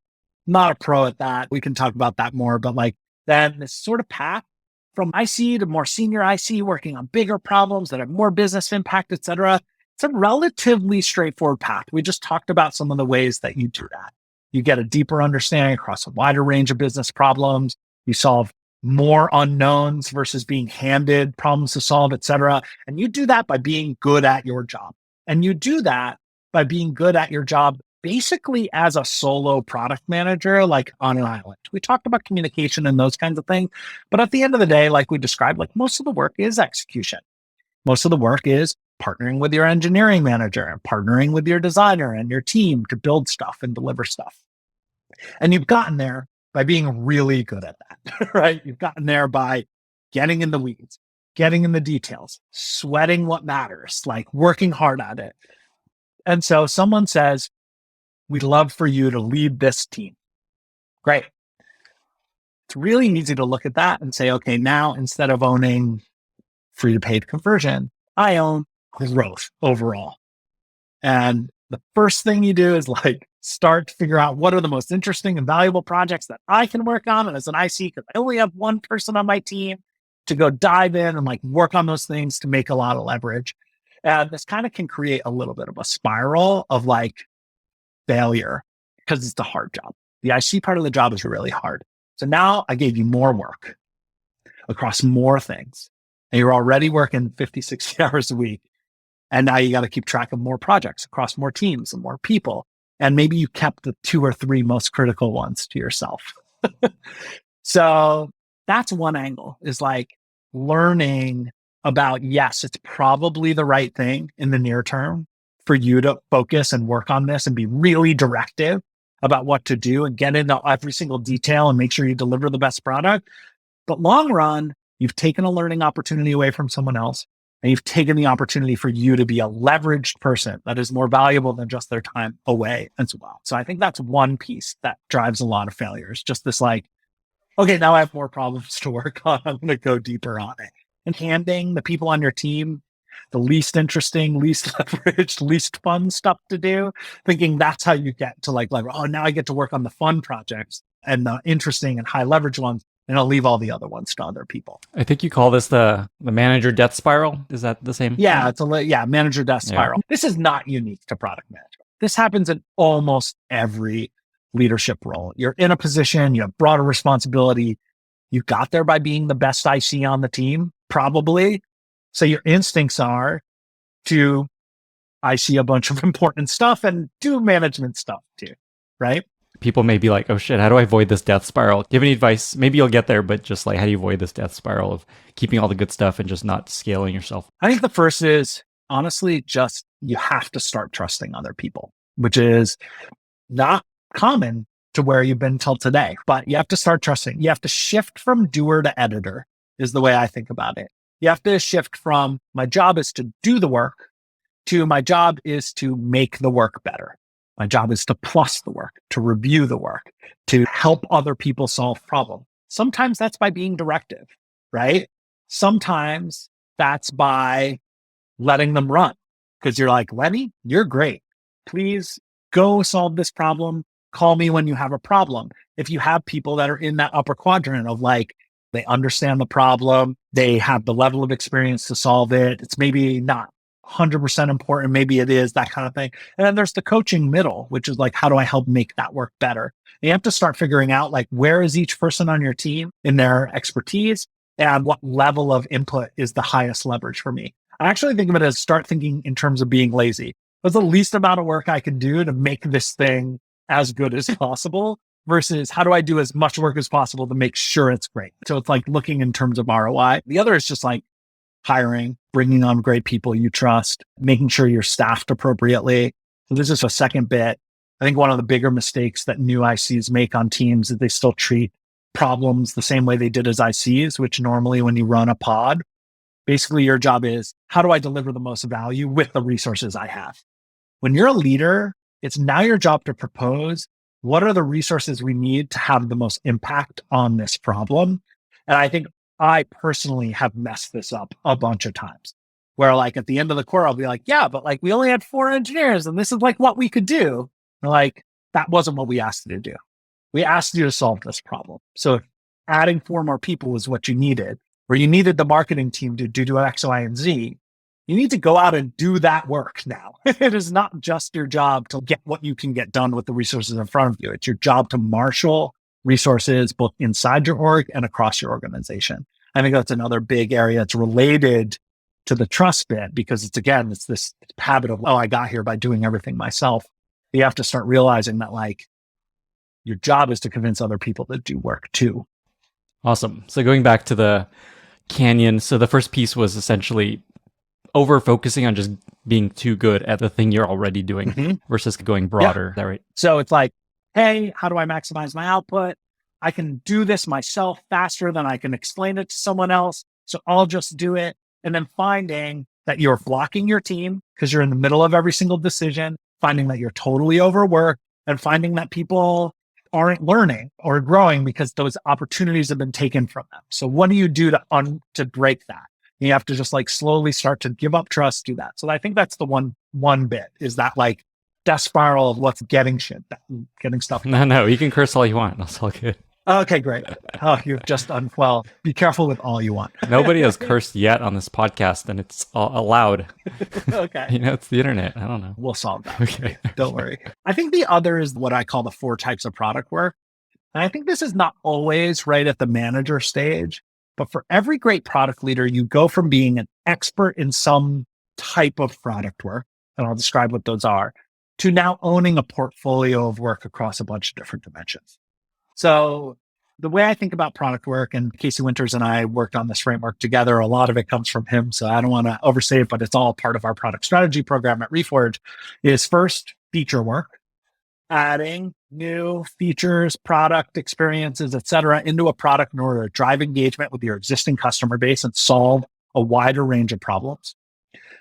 Not a pro at that. We can talk about that more, but like then this sort of path from IC to more senior IC, working on bigger problems that have more business impact, et cetera. It's a relatively straightforward path. We just talked about some of the ways that you do that. You get a deeper understanding across a wider range of business problems. You solve more unknowns versus being handed problems to solve, et cetera. And you do that by being good at your job. And you do that by being good at your job, basically as a solo product manager, like on an island. We talked about communication and those kinds of things. But at the end of the day, like we described, like most of the work is execution. Most of the work is partnering with your engineering manager and partnering with your designer and your team to build stuff and deliver stuff. And you've gotten there by being really good at that, right? You've gotten there by getting in the weeds, getting in the details, sweating what matters, like working hard at it. And so someone says, we'd love for you to lead this team. Great. It's really easy to look at that and say, okay, now instead of owning free to paid conversion, I own growth overall. And the first thing you do is like start to figure out what are the most interesting and valuable projects that I can work on. And as an IC, because I only have one person on my team, to go dive in and like work on those things to make a lot of leverage. And this kind of can create a little bit of a spiral of like failure because it's a hard job. The IC part of the job is really hard. So now I gave you more work across more things. And you're already working 50, 60 hours a week. And now you got to keep track of more projects across more teams and more people. And maybe you kept the 2 or 3 most critical ones to yourself. So that's one angle, is like learning about, yes, it's probably the right thing in the near term for you to focus and work on this and be really directive about what to do and get into every single detail and make sure you deliver the best product. But long run, you've taken a learning opportunity away from someone else, and you've taken the opportunity for you to be a leveraged person that is more valuable than just their time away as well. So I think that's one piece that drives a lot of failures. Just this like, okay, now I have more problems to work on. I'm going to go deeper on it. And handing the people on your team the least interesting, least leveraged, least fun stuff to do, thinking that's how you get to like, oh, now I get to work on the fun projects and the interesting and high leverage ones, and I'll leave all the other ones to other people. I think you call this the manager death spiral. Is that the same? Yeah, it's manager death spiral. Yeah. This is not unique to product management. This happens in almost every leadership role. You're in a position, you have broader responsibility. You got there by being the best IC on the team, probably. So your instincts are to IC a bunch of important stuff and do management stuff too, right? People may be like, oh shit, how do I avoid this death spiral? Do you have any advice? Maybe you'll get there, but just like, how do you avoid this death spiral of keeping all the good stuff and just not scaling yourself? I think the first is, honestly, just you have to start trusting other people, which is not common to where you've been till today, but you have to start trusting. You have to shift from doer to editor is the way I think about it. You have to shift from my job is to do the work to my job is to make the work better. My job is to plus the work, to review the work, to help other people solve problems. Sometimes that's by being directive, right? Sometimes that's by letting them run because you're like, Lenny, you're great. Please go solve this problem. Call me when you have a problem. If you have people that are in that upper quadrant of like, they understand the problem, they have the level of experience to solve it. It's maybe not 100% important. Maybe it is, that kind of thing. And then there's the coaching middle, which is like, how do I help make that work better? And you have to start figuring out like, where is each person on your team in their expertise and what level of input is the highest leverage for me? I actually think of it as start thinking in terms of being lazy. What's the least amount of work I can do to make this thing as good as possible versus how do I do as much work as possible to make sure it's great? So it's like looking in terms of ROI. The other is just like hiring, bringing on great people you trust, making sure you're staffed appropriately. So this is a second bit. I think one of the bigger mistakes that new ICs make on teams is they still treat problems the same way they did as ICs, which normally when you run a pod, basically your job is, how do I deliver the most value with the resources I have? When you're a leader, it's now your job to propose, what are the resources we need to have the most impact on this problem? And I think I personally have messed this up a bunch of times where like at the end of the quarter, I'll be like, yeah, but like we only had 4 engineers and this is like what we could do. And like, that wasn't what we asked you to do. We asked you to solve this problem. So if adding 4 more people was what you needed, or you needed the marketing team to do X, Y, and Z, you need to go out and do that work now. It is not just your job to get what you can get done with the resources in front of you. It's your job to marshal resources both inside your org and across your organization. I think that's another big area. It's related to the trust bit, because it's this habit of, oh, I got here by doing everything myself. You have to start realizing that like your job is to convince other people to do work too. Awesome. So going back to the canyon, so the first piece was essentially over focusing on just being too good at the thing you're already doing versus going broader. Is that right? So it's like, hey, how do I maximize my output? I can do this myself faster than I can explain it to someone else. So I'll just do it. And then finding that you're blocking your team because you're in the middle of every single decision, finding that you're totally overworked, and finding that people aren't learning or growing because those opportunities have been taken from them. So what do you do to break that? You have to just like slowly start to give up trust, do that. So I think that's the one bit, is that like death spiral of what's getting stuff done. No, you can curse all you want. That's all good. Okay, great. Oh, you've just done well. Be careful with all you want. Nobody has cursed yet on this podcast, and it's all allowed. Okay. It's the internet. I don't know. We'll solve that. Okay. Don't worry. I think the other is what I call the 4 types of product work. And I think this is not always right at the manager stage, but for every great product leader, you go from being an expert in some type of product work, and I'll describe what those are, to now owning a portfolio of work across a bunch of different dimensions. So the way I think about product work, and Casey Winters and I worked on this framework together, a lot of it comes from him, so I don't want to oversay it, but it's all part of our product strategy program at Reforge, is first feature work, adding new features, product experiences, et cetera, into a product in order to drive engagement with your existing customer base and solve a wider range of problems.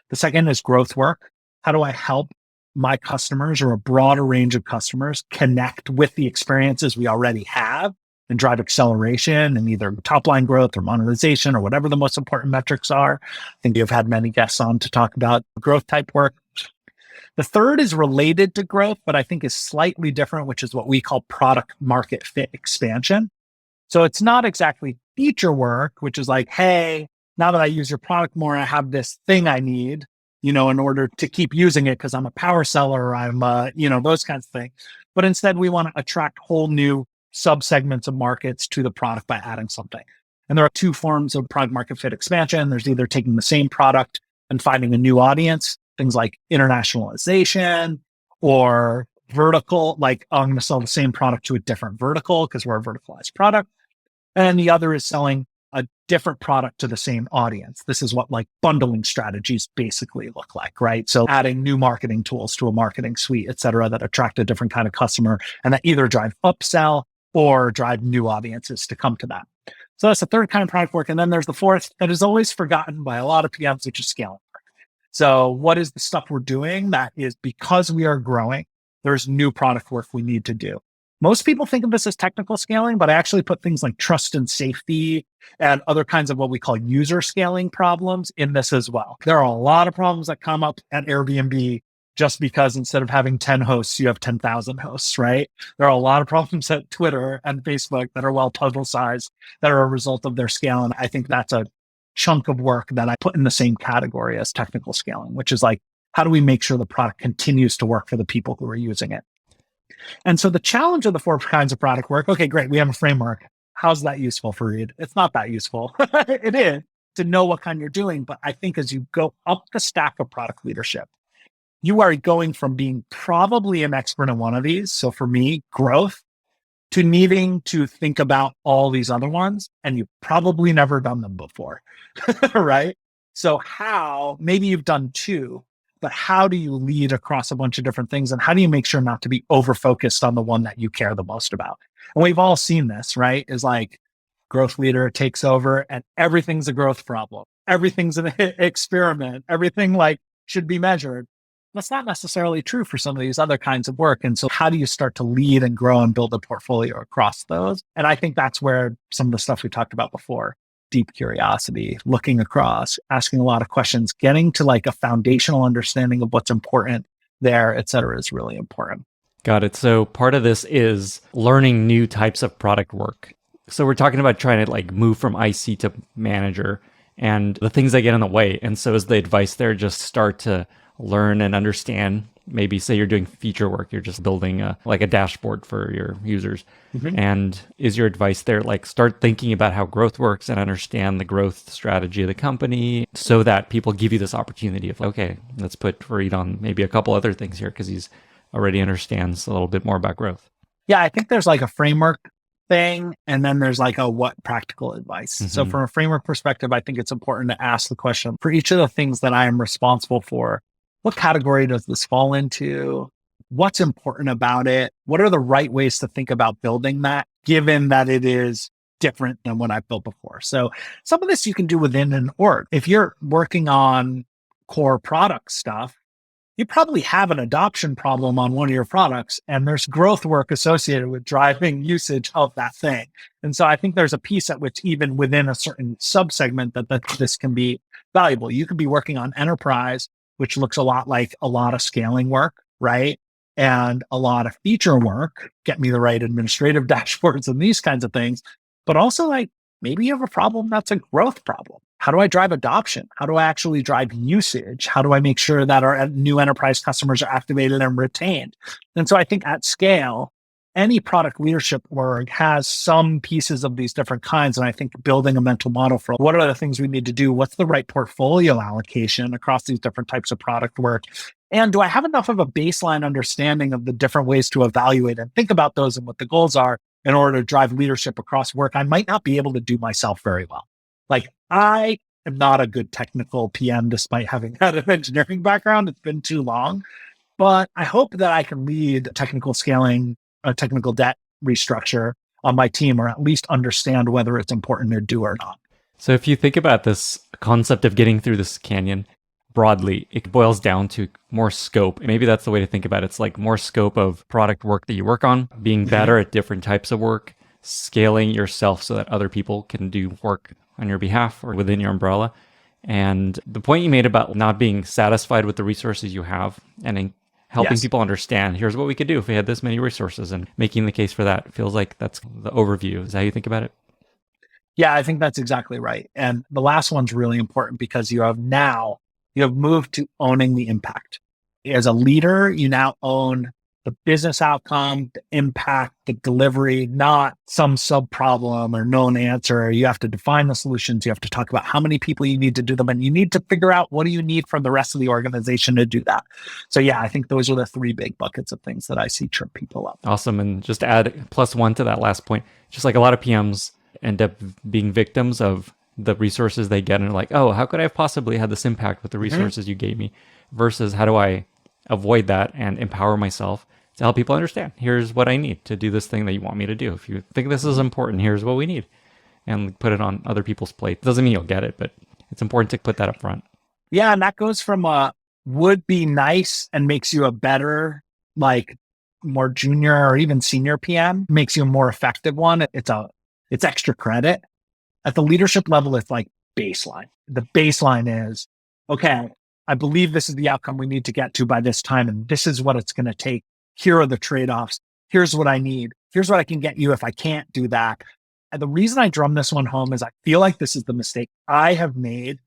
The second is growth work. How do I help my customers, or a broader range of customers, connect with the experiences we already have and drive acceleration and either top line growth or monetization or whatever the most important metrics are? I think you've had many guests on to talk about growth type work. The third is related to growth, but I think is slightly different, which is what we call product market fit expansion. So it's not exactly feature work, which is like, hey, now that I use your product more, I have this thing I need, in order to keep using it because I'm a power seller, or I'm, those kinds of things. But instead, we want to attract whole new subsegments of markets to the product by adding something. And there are 2 forms of product market fit expansion. There's either taking the same product and finding a new audience, things like internationalization, or vertical, like I'm going to sell the same product to a different vertical because we're a verticalized product. And the other is selling a different product to the same audience. This is what like bundling strategies basically look like, right? So adding new marketing tools to a marketing suite, et cetera, that attract a different kind of customer and that either drive upsell or drive new audiences to come to that. So that's the third kind of product work. And then there's the fourth that is always forgotten by a lot of PMs, which is scaling work. So what is the stuff we're doing that is because we are growing, there's new product work we need to do. Most people think of this as technical scaling, but I actually put things like trust and safety and other kinds of what we call user scaling problems in this as well. There are a lot of problems that come up at Airbnb just because instead of having 10 hosts, you have 10,000 hosts, right? There are a lot of problems at Twitter and Facebook that are well publicized that are a result of their scale. And I think that's a chunk of work that I put in the same category as technical scaling, which is like, how do we make sure the product continues to work for the people who are using it? And so the challenge of the 4 kinds of product work, okay, great, we have a framework. How's that useful for Reed? It's not that useful. It is to know what kind you're doing. But I think as you go up the stack of product leadership, you are going from being probably an expert in one of these. So for me, growth, to needing to think about all these other ones. And you've probably never done them before, right? So maybe you've done 2, but how do you lead across a bunch of different things? And how do you make sure not to be over-focused on the one that you care the most about? And we've all seen this, right? Is like growth leader takes over and everything's a growth problem. Everything's an experiment. Everything like should be measured. That's not necessarily true for some of these other kinds of work. And so how do you start to lead and grow and build a portfolio across those? And I think that's where some of the stuff we talked about before, deep curiosity, looking across, asking a lot of questions, getting to like a foundational understanding of what's important there, et cetera, is really important. Got it. So part of this is learning new types of product work. So we're talking about trying to like move from IC to manager and the things that get in the way. And so is the advice there just start to learn and understand maybe say you're doing feature work, you're just building like a dashboard for your users. And is your advice there, like start thinking about how growth works and understand the growth strategy of the company so that people give you this opportunity of, okay, let's put Fareed on maybe a couple other things here because he's already understands a little bit more about growth. Yeah, I think there's like a framework thing, and then there's like a what practical advice. So from a framework perspective, I think it's important to ask the question for each of the things that I am responsible for. What category does this fall into? What's important about it? What are the right ways to think about building that, given that it is different than what I've built before? So some of this you can do within an org. If you're working on core product stuff, you probably have an adoption problem on one of your products, and there's growth work associated with driving usage of that thing. And so I think there's a piece at which even within a certain subsegment that this can be valuable. You could be working on enterprise, which looks a lot like a lot of scaling work, right? And a lot of feature work, get me the right administrative dashboards and these kinds of things. But also like maybe you have a problem that's a growth problem. How do I drive adoption? How do I actually drive usage? How do I make sure that our new enterprise customers are activated and retained? And so I think at scale, any product leadership org has some pieces of these different kinds. And I think building a mental model for what are the things we need to do? What's the right portfolio allocation across these different types of product work? And do I have enough of a baseline understanding of the different ways to evaluate and think about those and what the goals are in order to drive leadership across work I might not be able to do myself very well? Like I am not a good technical PM despite having had an engineering background. It's been too long, but I hope that I can lead technical scaling, a technical debt restructure on my team, or at least understand whether it's important to do or not. So if you think about this concept of getting through this canyon broadly, it boils down to more scope. Maybe that's the way to think about it. It's like more scope of product work that you work on, being better at different types of work, scaling yourself so that other people can do work on your behalf or within your umbrella. And the point you made about not being satisfied with the resources you have and helping people understand, here's what we could do if we had this many resources, and making the case for that feels like that's the overview. Is that how you think about it? Yeah, I think that's exactly right. And the last one's really important because you have moved to owning the impact. As a leader, you now own the business outcome, the impact, the delivery, not some sub problem or known answer. You have to define the solutions. You have to talk about how many people you need to do them. And you need to figure out what do you need from the rest of the organization to do that. So yeah, I think those are the three big buckets of things that I see trip people up. Awesome. And just to add +1 to that last point, just like a lot of PMs end up being victims of the resources they get and are like, oh, how could I have possibly had this impact with the resources you gave me? Versus how do I avoid that and empower myself to help people understand, here's what I need to do this thing that you want me to do. If you think this is important, here's what we need. And put it on other people's plate. Doesn't mean you'll get it, but it's important to put that up front. Yeah, and that goes from would be nice and makes you a better, like more junior or even senior PM, makes you a more effective one. It's extra credit. At the leadership level, it's like baseline. The baseline is, okay, I believe this is the outcome we need to get to by this time, and this is what it's going to take. Here are the trade-offs. Here's what I need. Here's what I can get you if I can't do that. And the reason I drum this one home is I feel like this is the mistake I have made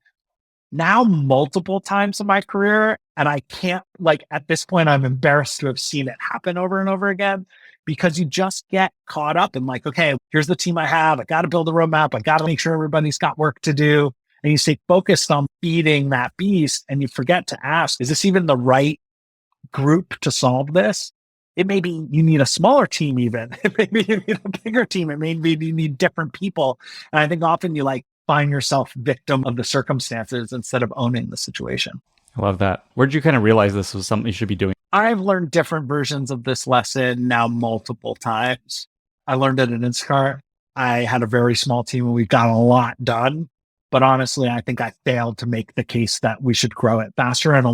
now multiple times in my career. And I can't, like, at this point, I'm embarrassed to have seen it happen over and over again, because you just get caught up in like, okay, here's the team I have. I got to build a roadmap. I got to make sure everybody's got work to do. And you stay focused on feeding that beast and you forget to ask, is this even the right group to solve this? It may be you need a smaller team even. It may be you need a bigger team. It may be you need different people. And I think often you like find yourself victim of the circumstances instead of owning the situation. I love that. Where did you kind of realize this was something you should be doing? I've learned different versions of this lesson now multiple times. I learned it at Instacart. I had a very small team and we got a lot done. But honestly, I think I failed to make the case that we should grow it faster. And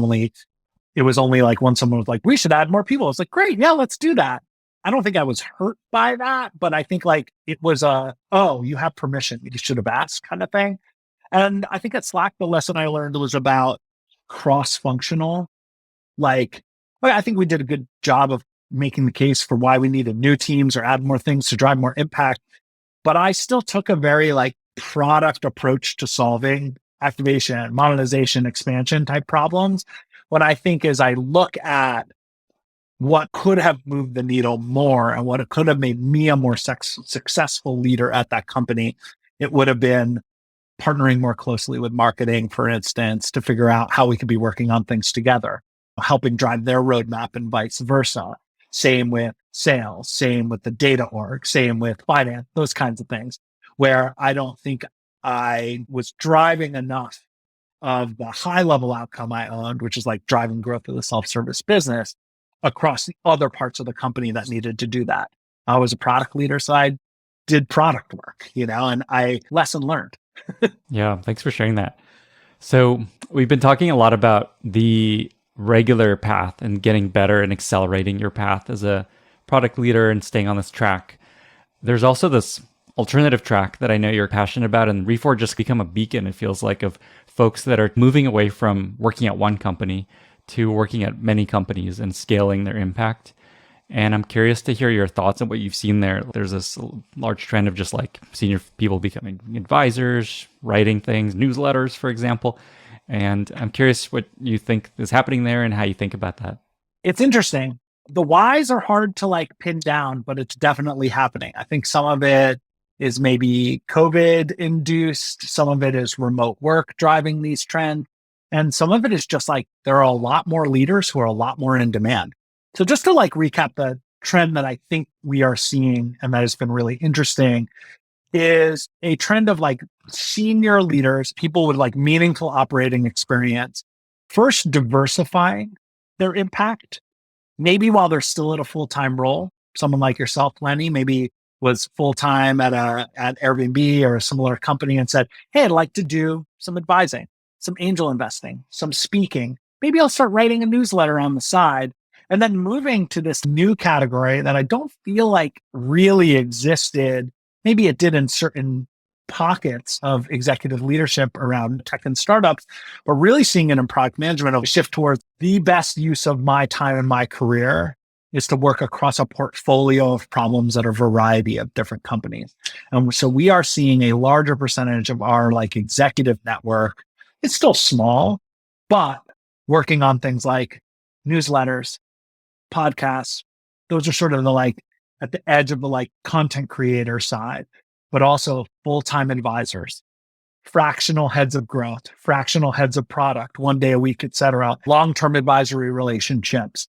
it was only like when someone was like, we should add more people. I was like, great, yeah, let's do that. I don't think I was hurt by that, but I think like it was oh, you have permission. You should have asked kind of thing. And I think at Slack, the lesson I learned was about cross-functional. Like, I think we did a good job of making the case for why we needed new teams or add more things to drive more impact. But I still took a very like product approach to solving activation, monetization, expansion type problems. What I think is I look at what could have moved the needle more and what it could have made me a more successful leader at that company, it would have been partnering more closely with marketing, for instance, to figure out how we could be working on things together, helping drive their roadmap and vice versa. Same with sales, same with the data org, same with finance, those kinds of things, where I don't think I was driving enough of the high level outcome I owned, which is like driving growth of the self-service business across the other parts of the company that needed to do that. I was a product leader, so I did product work, and I lesson learned. Yeah, thanks for sharing that. So we've been talking a lot about the regular path and getting better and accelerating your path as a product leader and staying on this track. There's also this alternative track that I know you're passionate about, and Reforge just become a beacon, it feels like, of folks that are moving away from working at one company to working at many companies and scaling their impact. And I'm curious to hear your thoughts on what you've seen there. There's this large trend of just like senior people becoming advisors, writing things, newsletters, for example. And I'm curious what you think is happening there and how you think about that. It's interesting. The whys are hard to like pin down, but it's definitely happening. I think some of it is maybe COVID induced. Some of it is remote work driving these trends. And some of it is just like, there are a lot more leaders who are a lot more in demand. So just to like recap the trend that I think we are seeing, and that has been really interesting, is a trend of like senior leaders, people with like meaningful operating experience, first diversifying their impact, maybe while they're still at a full-time role. Someone like yourself, Lenny, maybe was full-time at Airbnb or a similar company and said, hey, I'd like to do some advising, some angel investing, some speaking. Maybe I'll start writing a newsletter on the side. And then moving to this new category that I don't feel like really existed. Maybe it did in certain pockets of executive leadership around tech and startups, but really seeing it in product management, a shift towards the best use of my time in my career is to work across a portfolio of problems at a variety of different companies. And so we are seeing a larger percentage of our like executive network. It's still small, but working on things like newsletters, podcasts. Those are sort of the like at the edge of the like content creator side, but also full-time advisors, fractional heads of growth, fractional heads of product, one day a week, et cetera, long-term advisory relationships,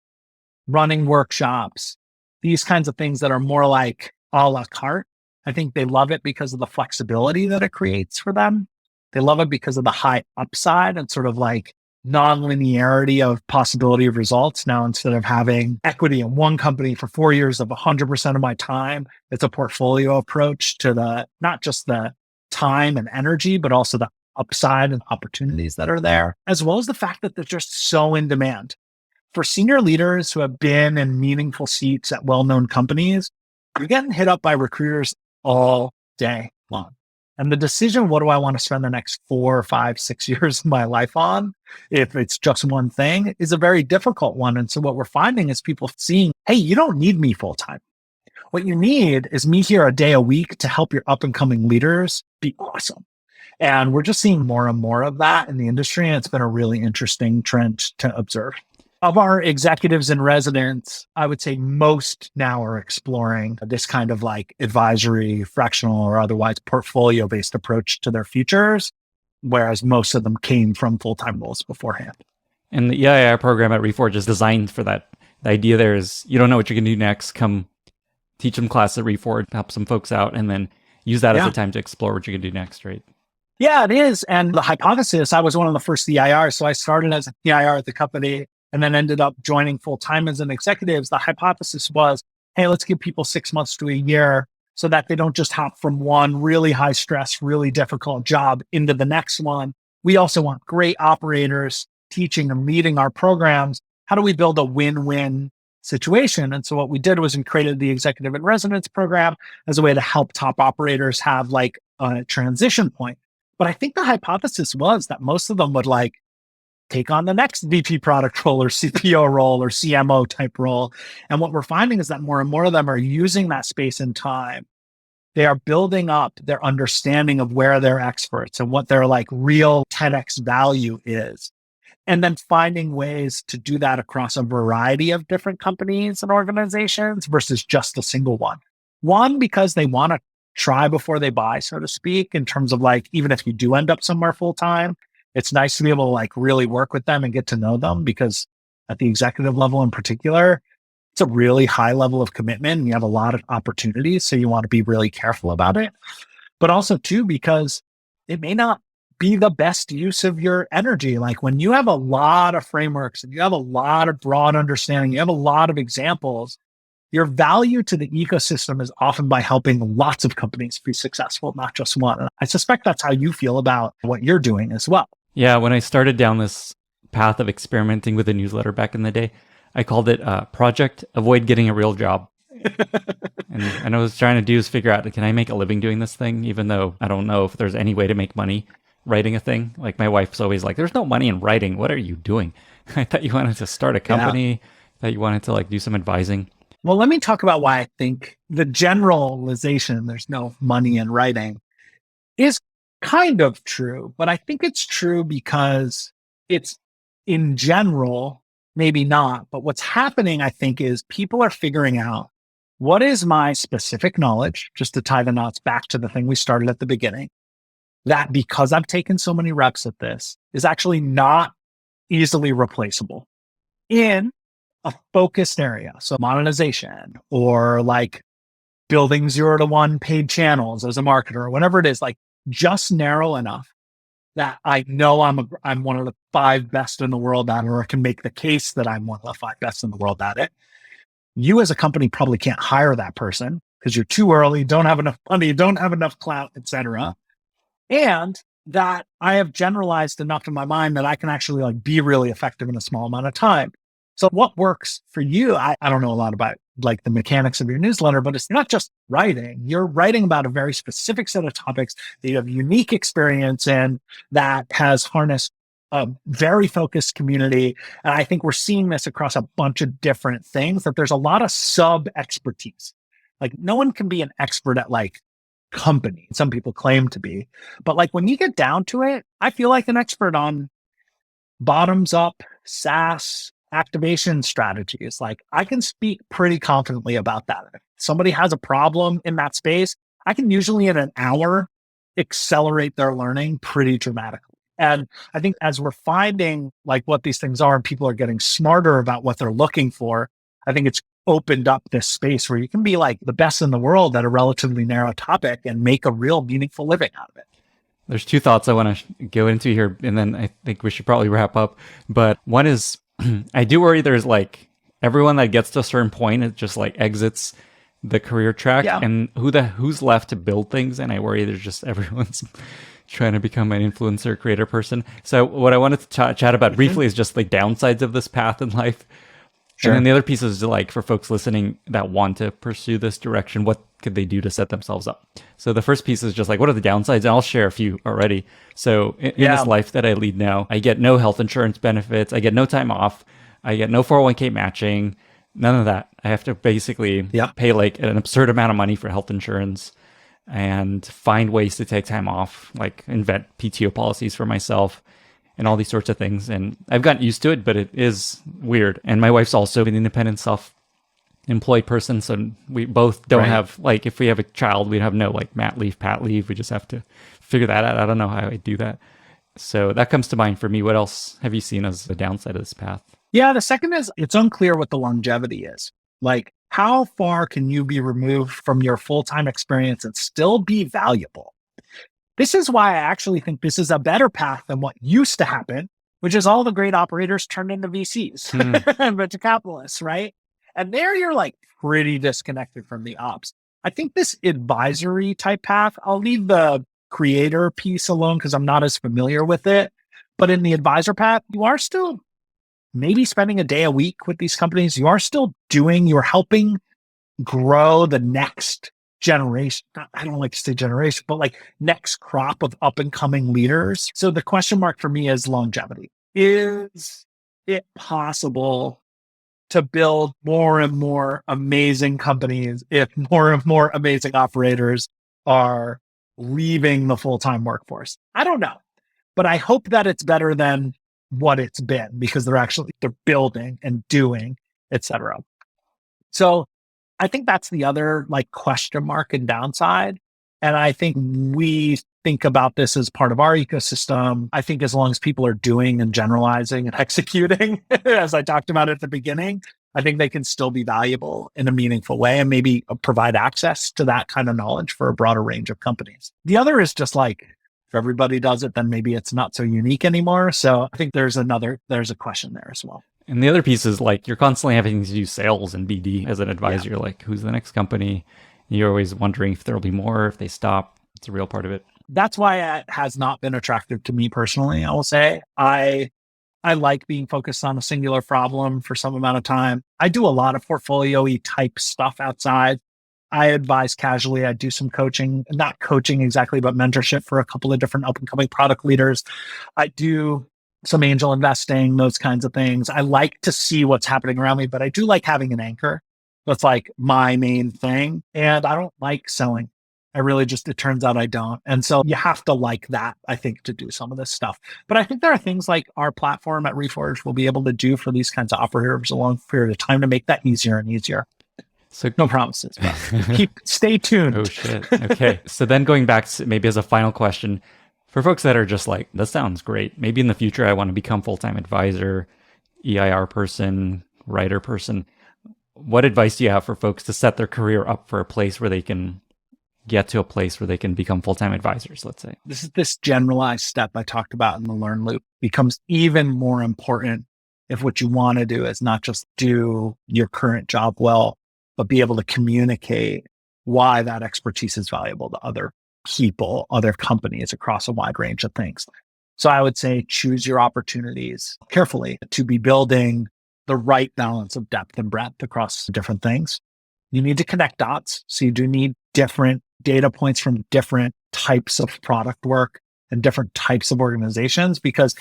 running workshops, these kinds of things that are more like a la carte. I think they love it because of the flexibility that it creates for them. They love it because of the high upside and sort of like non-linearity of possibility of results. Now, instead of having equity in one company for 4 years of 100% of my time, it's a portfolio approach to the, not just the time and energy, but also the upside and opportunities that are there, as well as the fact that they're just so in demand. For senior leaders who have been in meaningful seats at well-known companies, you're getting hit up by recruiters all day long. And the decision, what do I want to spend the next 4, 5, 6 years of my life on, if it's just one thing, is a very difficult one. And so what we're finding is people seeing, hey, you don't need me full time. What you need is me here a day a week to help your up and coming leaders be awesome. And we're just seeing more and more of that in the industry. And it's been a really interesting trend to observe. Of our executives in residence, I would say most now are exploring this kind of like advisory, fractional or otherwise portfolio-based approach to their futures, whereas most of them came from full-time roles beforehand. And the EIR program at Reforge is designed for that. The idea there is you don't know what you're going to do next. Come teach some class at Reforge, help some folks out, and then use that as a time to explore what you're going to do next, right? Yeah, it is. And the hypothesis, I was one of the first EIRs. So I started as an EIR at the company and then ended up joining full-time as an executive. The hypothesis was, hey, let's give people 6 months to a year so that they don't just hop from one really high stress, really difficult job into the next one. We also want great operators teaching and leading our programs. How do we build a win-win situation? And so what we did was we created the executive in residence program as a way to help top operators have like a transition point. But I think the hypothesis was that most of them would like take on the next VP product role or CPO role or CMO type role. And what we're finding is that more and more of them are using that space and time. They are building up their understanding of where they're experts and what their like real 10x value is. and then finding ways to do that across a variety of different companies and organizations versus just a single one. One, because they want to try before they buy, so to speak, in terms of like, even if you do end up somewhere full time, it's nice to be able to like really work with them and get to know them, because at the executive level in particular, it's a really high level of commitment and you have a lot of opportunities. So you want to be really careful about it. But also too, because it may not be the best use of your energy. Like when you have a lot of frameworks and you have a lot of broad understanding, you have a lot of examples, your value to the ecosystem is often by helping lots of companies be successful, not just one. And I suspect that's how you feel about what you're doing as well. Yeah, when I started down this path of experimenting with a newsletter back in the day, I called it Project Avoid Getting a Real Job. And I was trying to do is figure out, can I make a living doing this thing, even though I don't know if there's any way to make money writing a thing. Like my wife's always like, there's no money in writing. What are you doing? I thought you wanted to start a company, that you wanted to like do some advising. Well, let me talk about why I think the generalization, there's no money in writing, is kind of true. But I think it's true because it's in general, maybe not. But what's happening, I think, is people are figuring out what is my specific knowledge, just to tie the knots back to the thing we started at the beginning, that because I've taken so many reps at this is actually not easily replaceable in a focused area. So monetization or like building 0 to 1 paid channels as a marketer or whatever it is, like just narrow enough that I know I'm one of the 5 best in the world at it, or I can make the case that I'm one of the 5 best in the world at it. You as a company probably can't hire that person because you're too early, don't have enough money, don't have enough clout, etc. And that I have generalized enough in my mind that I can actually like be really effective in a small amount of time. So what works for you? I don't know a lot about like the mechanics of your newsletter, but it's not just writing. You're writing about a very specific set of topics that you have unique experience in, that has harnessed a very focused community. And I think we're seeing this across a bunch of different things, that there's a lot of sub expertise. Like no one can be an expert at like company. Some people claim to be, but like when you get down to it, I feel like an expert on bottoms up SaaS activation strategies. Like I can speak pretty confidently about that. If somebody has a problem in that space, I can usually in an hour accelerate their learning pretty dramatically. And I think as we're finding like what these things are and people are getting smarter about what they're looking for, I think it's opened up this space where you can be like the best in the world at a relatively narrow topic and make a real meaningful living out of it. There's 2 thoughts I want to go into here, and then I think we should probably wrap up. But one is, I do worry there's like everyone that gets to a certain point, it just like exits the career track, and who's left to build things. And I worry there's just everyone's trying to become an influencer creator person. So what I wanted to chat about briefly is just like downsides of this path in life. Sure. And then the other piece is like for folks listening that want to pursue this direction, what could they do to set themselves up? So the first piece is just like, what are the downsides? And I'll share a few already. So in this life that I lead now, I get no health insurance benefits. I get no time off. I get no 401k matching, none of that. I have to basically pay like an absurd amount of money for health insurance and find ways to take time off, like invent PTO policies for myself and all these sorts of things. And I've gotten used to it, but it is weird. And my wife's also an independent self-employed person. So we both don't have, like, if we have a child, we have no like mat leave, pat leave. We just have to figure that out. I don't know how I do that. So that comes to mind for me. What else have you seen as the downside of this path? Yeah, the second is it's unclear what the longevity is. Like, how far can you be removed from your full-time experience and still be valuable? This is why I actually think this is a better path than what used to happen, which is all the great operators turned into VCs and venture capitalists, right? And there you're like pretty disconnected from the ops. I think this advisory type path, I'll leave the creator piece alone because I'm not as familiar with it. But in the advisor path, you are still maybe spending a day a week with these companies. You are still you're helping grow the next generation. I don't like to say generation, but like next crop of up and coming leaders. So the question mark for me is longevity. Is it possible to build more and more amazing companies if more and more amazing operators are leaving the full-time workforce? I don't know, but I hope that it's better than what it's been because they're building and doing, etc. So I think that's the other like question mark and downside. And I think we think about this as part of our ecosystem. I think as long as people are doing and generalizing and executing, as I talked about at the beginning, I think they can still be valuable in a meaningful way and maybe provide access to that kind of knowledge for a broader range of companies. The other is just like, if everybody does it, then maybe it's not so unique anymore. So I think there's a question there as well. And the other piece is like, you're constantly having to do sales and BD as an advisor. Like, who's the next company? You're always wondering if there'll be more, if they stop. It's a real part of it. That's why it has not been attractive to me personally, I will say. I like being focused on a singular problem for some amount of time. I do a lot of portfolio-y type stuff outside. I advise casually. I do some coaching, not coaching exactly, but mentorship for a couple of different up and coming product leaders. I do some angel investing, those kinds of things. I like to see what's happening around me, but I do like having an anchor. That's like my main thing. And I don't like selling. It turns out I don't. And so you have to like that, I think, to do some of this stuff. But I think there are things like our platform at Reforge will be able to do for these kinds of operators a long period of time to make that easier and easier. So no promises, but stay tuned. Oh shit. Okay. So then going back to maybe as a final question, for folks that are just like, that sounds great. Maybe in the future, I want to become full-time advisor, EIR person, writer person. What advice do you have for folks to set their career up for a place where they can get to a place where they can become full-time advisors, let's say? This generalized step I talked about in the learn loop becomes even more important if what you want to do is not just do your current job well, but be able to communicate why that expertise is valuable to other people, other companies across a wide range of things. So I would say choose your opportunities carefully to be building the right balance of depth and breadth across different things. You need to connect dots. So you do need different data points from different types of product work and different types of organizations, because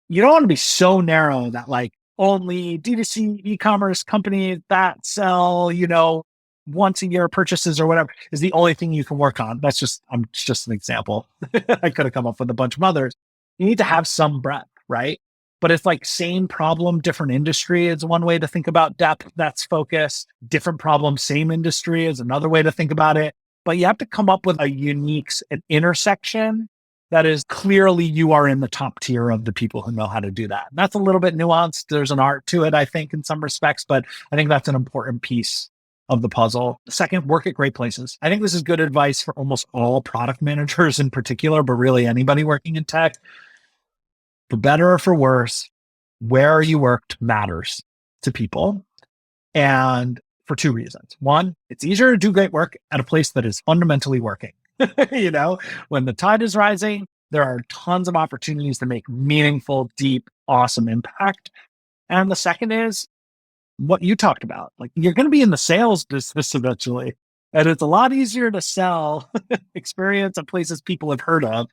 you don't want to be so narrow that like only D2C e-commerce companies that sell, once a year purchases or whatever is the only thing you can work on. It's just an example. I could have come up with a bunch of others. You need to have some breadth, right? But it's like same problem, different industry is one way to think about depth. That's focus. Different problem, same industry is another way to think about it. But you have to come up with a unique intersection that is clearly you are in the top tier of the people who know how to do that. That's a little bit nuanced. There's an art to it, I think, in some respects, but I think that's an important piece of the puzzle. Second, work at great places. I think this is good advice for almost all product managers in particular, but really anybody working in tech. For better or for worse, where you worked matters to people. And for two reasons. One, it's easier to do great work at a place that is fundamentally working. When the tide is rising, there are tons of opportunities to make meaningful, deep, awesome impact. And the second is what you talked about. Like you're going to be in the sales business eventually. And it's a lot easier to sell experience at places people have heard of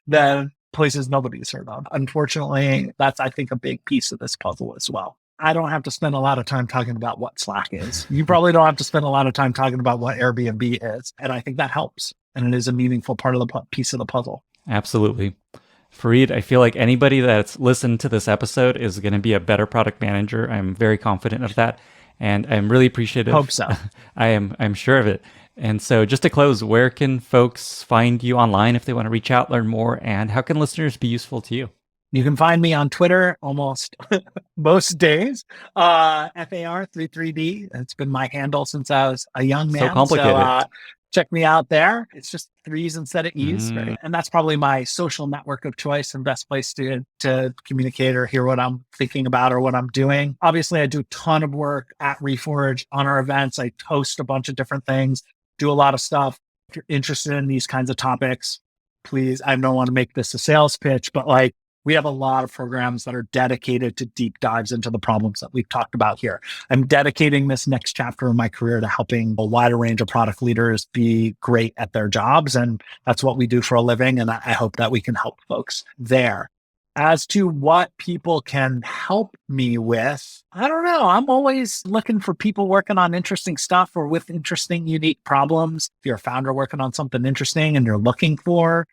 than places nobody's heard of. Unfortunately, that's, I think, a big piece of this puzzle as well. I don't have to spend a lot of time talking about what Slack is. You probably don't have to spend a lot of time talking about what Airbnb is. And I think that helps. And it is a meaningful part of the piece of the puzzle. Absolutely. Fareed, I feel like anybody that's listened to this episode is going to be a better product manager. I'm very confident of that. And I'm really appreciative. Hope so. I'm sure of it. And so just to close, where can folks find you online if they want to reach out, learn more, and how can listeners be useful to you? You can find me on Twitter almost most days, FAR33D. It's been my handle since I was a young man. So complicated. So, check me out there. It's just threes instead of E's. Right? And that's probably my social network of choice and best place to communicate or hear what I'm thinking about or what I'm doing. Obviously, I do a ton of work at Reforge on our events. I host a bunch of different things, do a lot of stuff. If you're interested in these kinds of topics, please, I don't want to make this a sales pitch, but like, we have a lot of programs that are dedicated to deep dives into the problems that we've talked about here. I'm dedicating this next chapter of my career to helping a wider range of product leaders be great at their jobs. And that's what we do for a living. And I hope that we can help folks there. As to what people can help me with, I don't know. I'm always looking for people working on interesting stuff or with interesting, unique problems. If you're a founder working on something interesting and you're looking for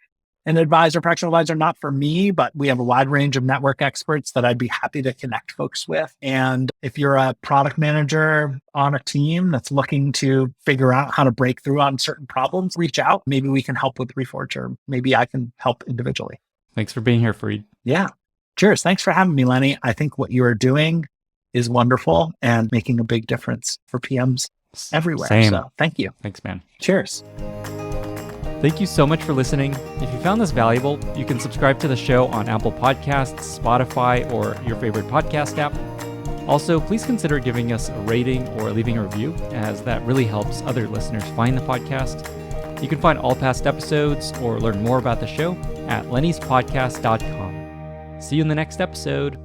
an advisor, practical advisor, not for me, but we have a wide range of network experts that I'd be happy to connect folks with. And if you're a product manager on a team that's looking to figure out how to break through on certain problems, reach out. Maybe we can help with Reforge, or maybe I can help individually. Thanks for being here, Fareed. Yeah. Cheers. Thanks for having me, Lenny. I think what you are doing is wonderful and making a big difference for PMs everywhere. Same. So thank you. Thanks, man. Cheers. Thank you so much for listening. If you found this valuable, you can subscribe to the show on Apple Podcasts, Spotify, or your favorite podcast app. Also, please consider giving us a rating or leaving a review, as that really helps other listeners find the podcast. You can find all past episodes or learn more about the show at lennyspodcast.com. See you in the next episode.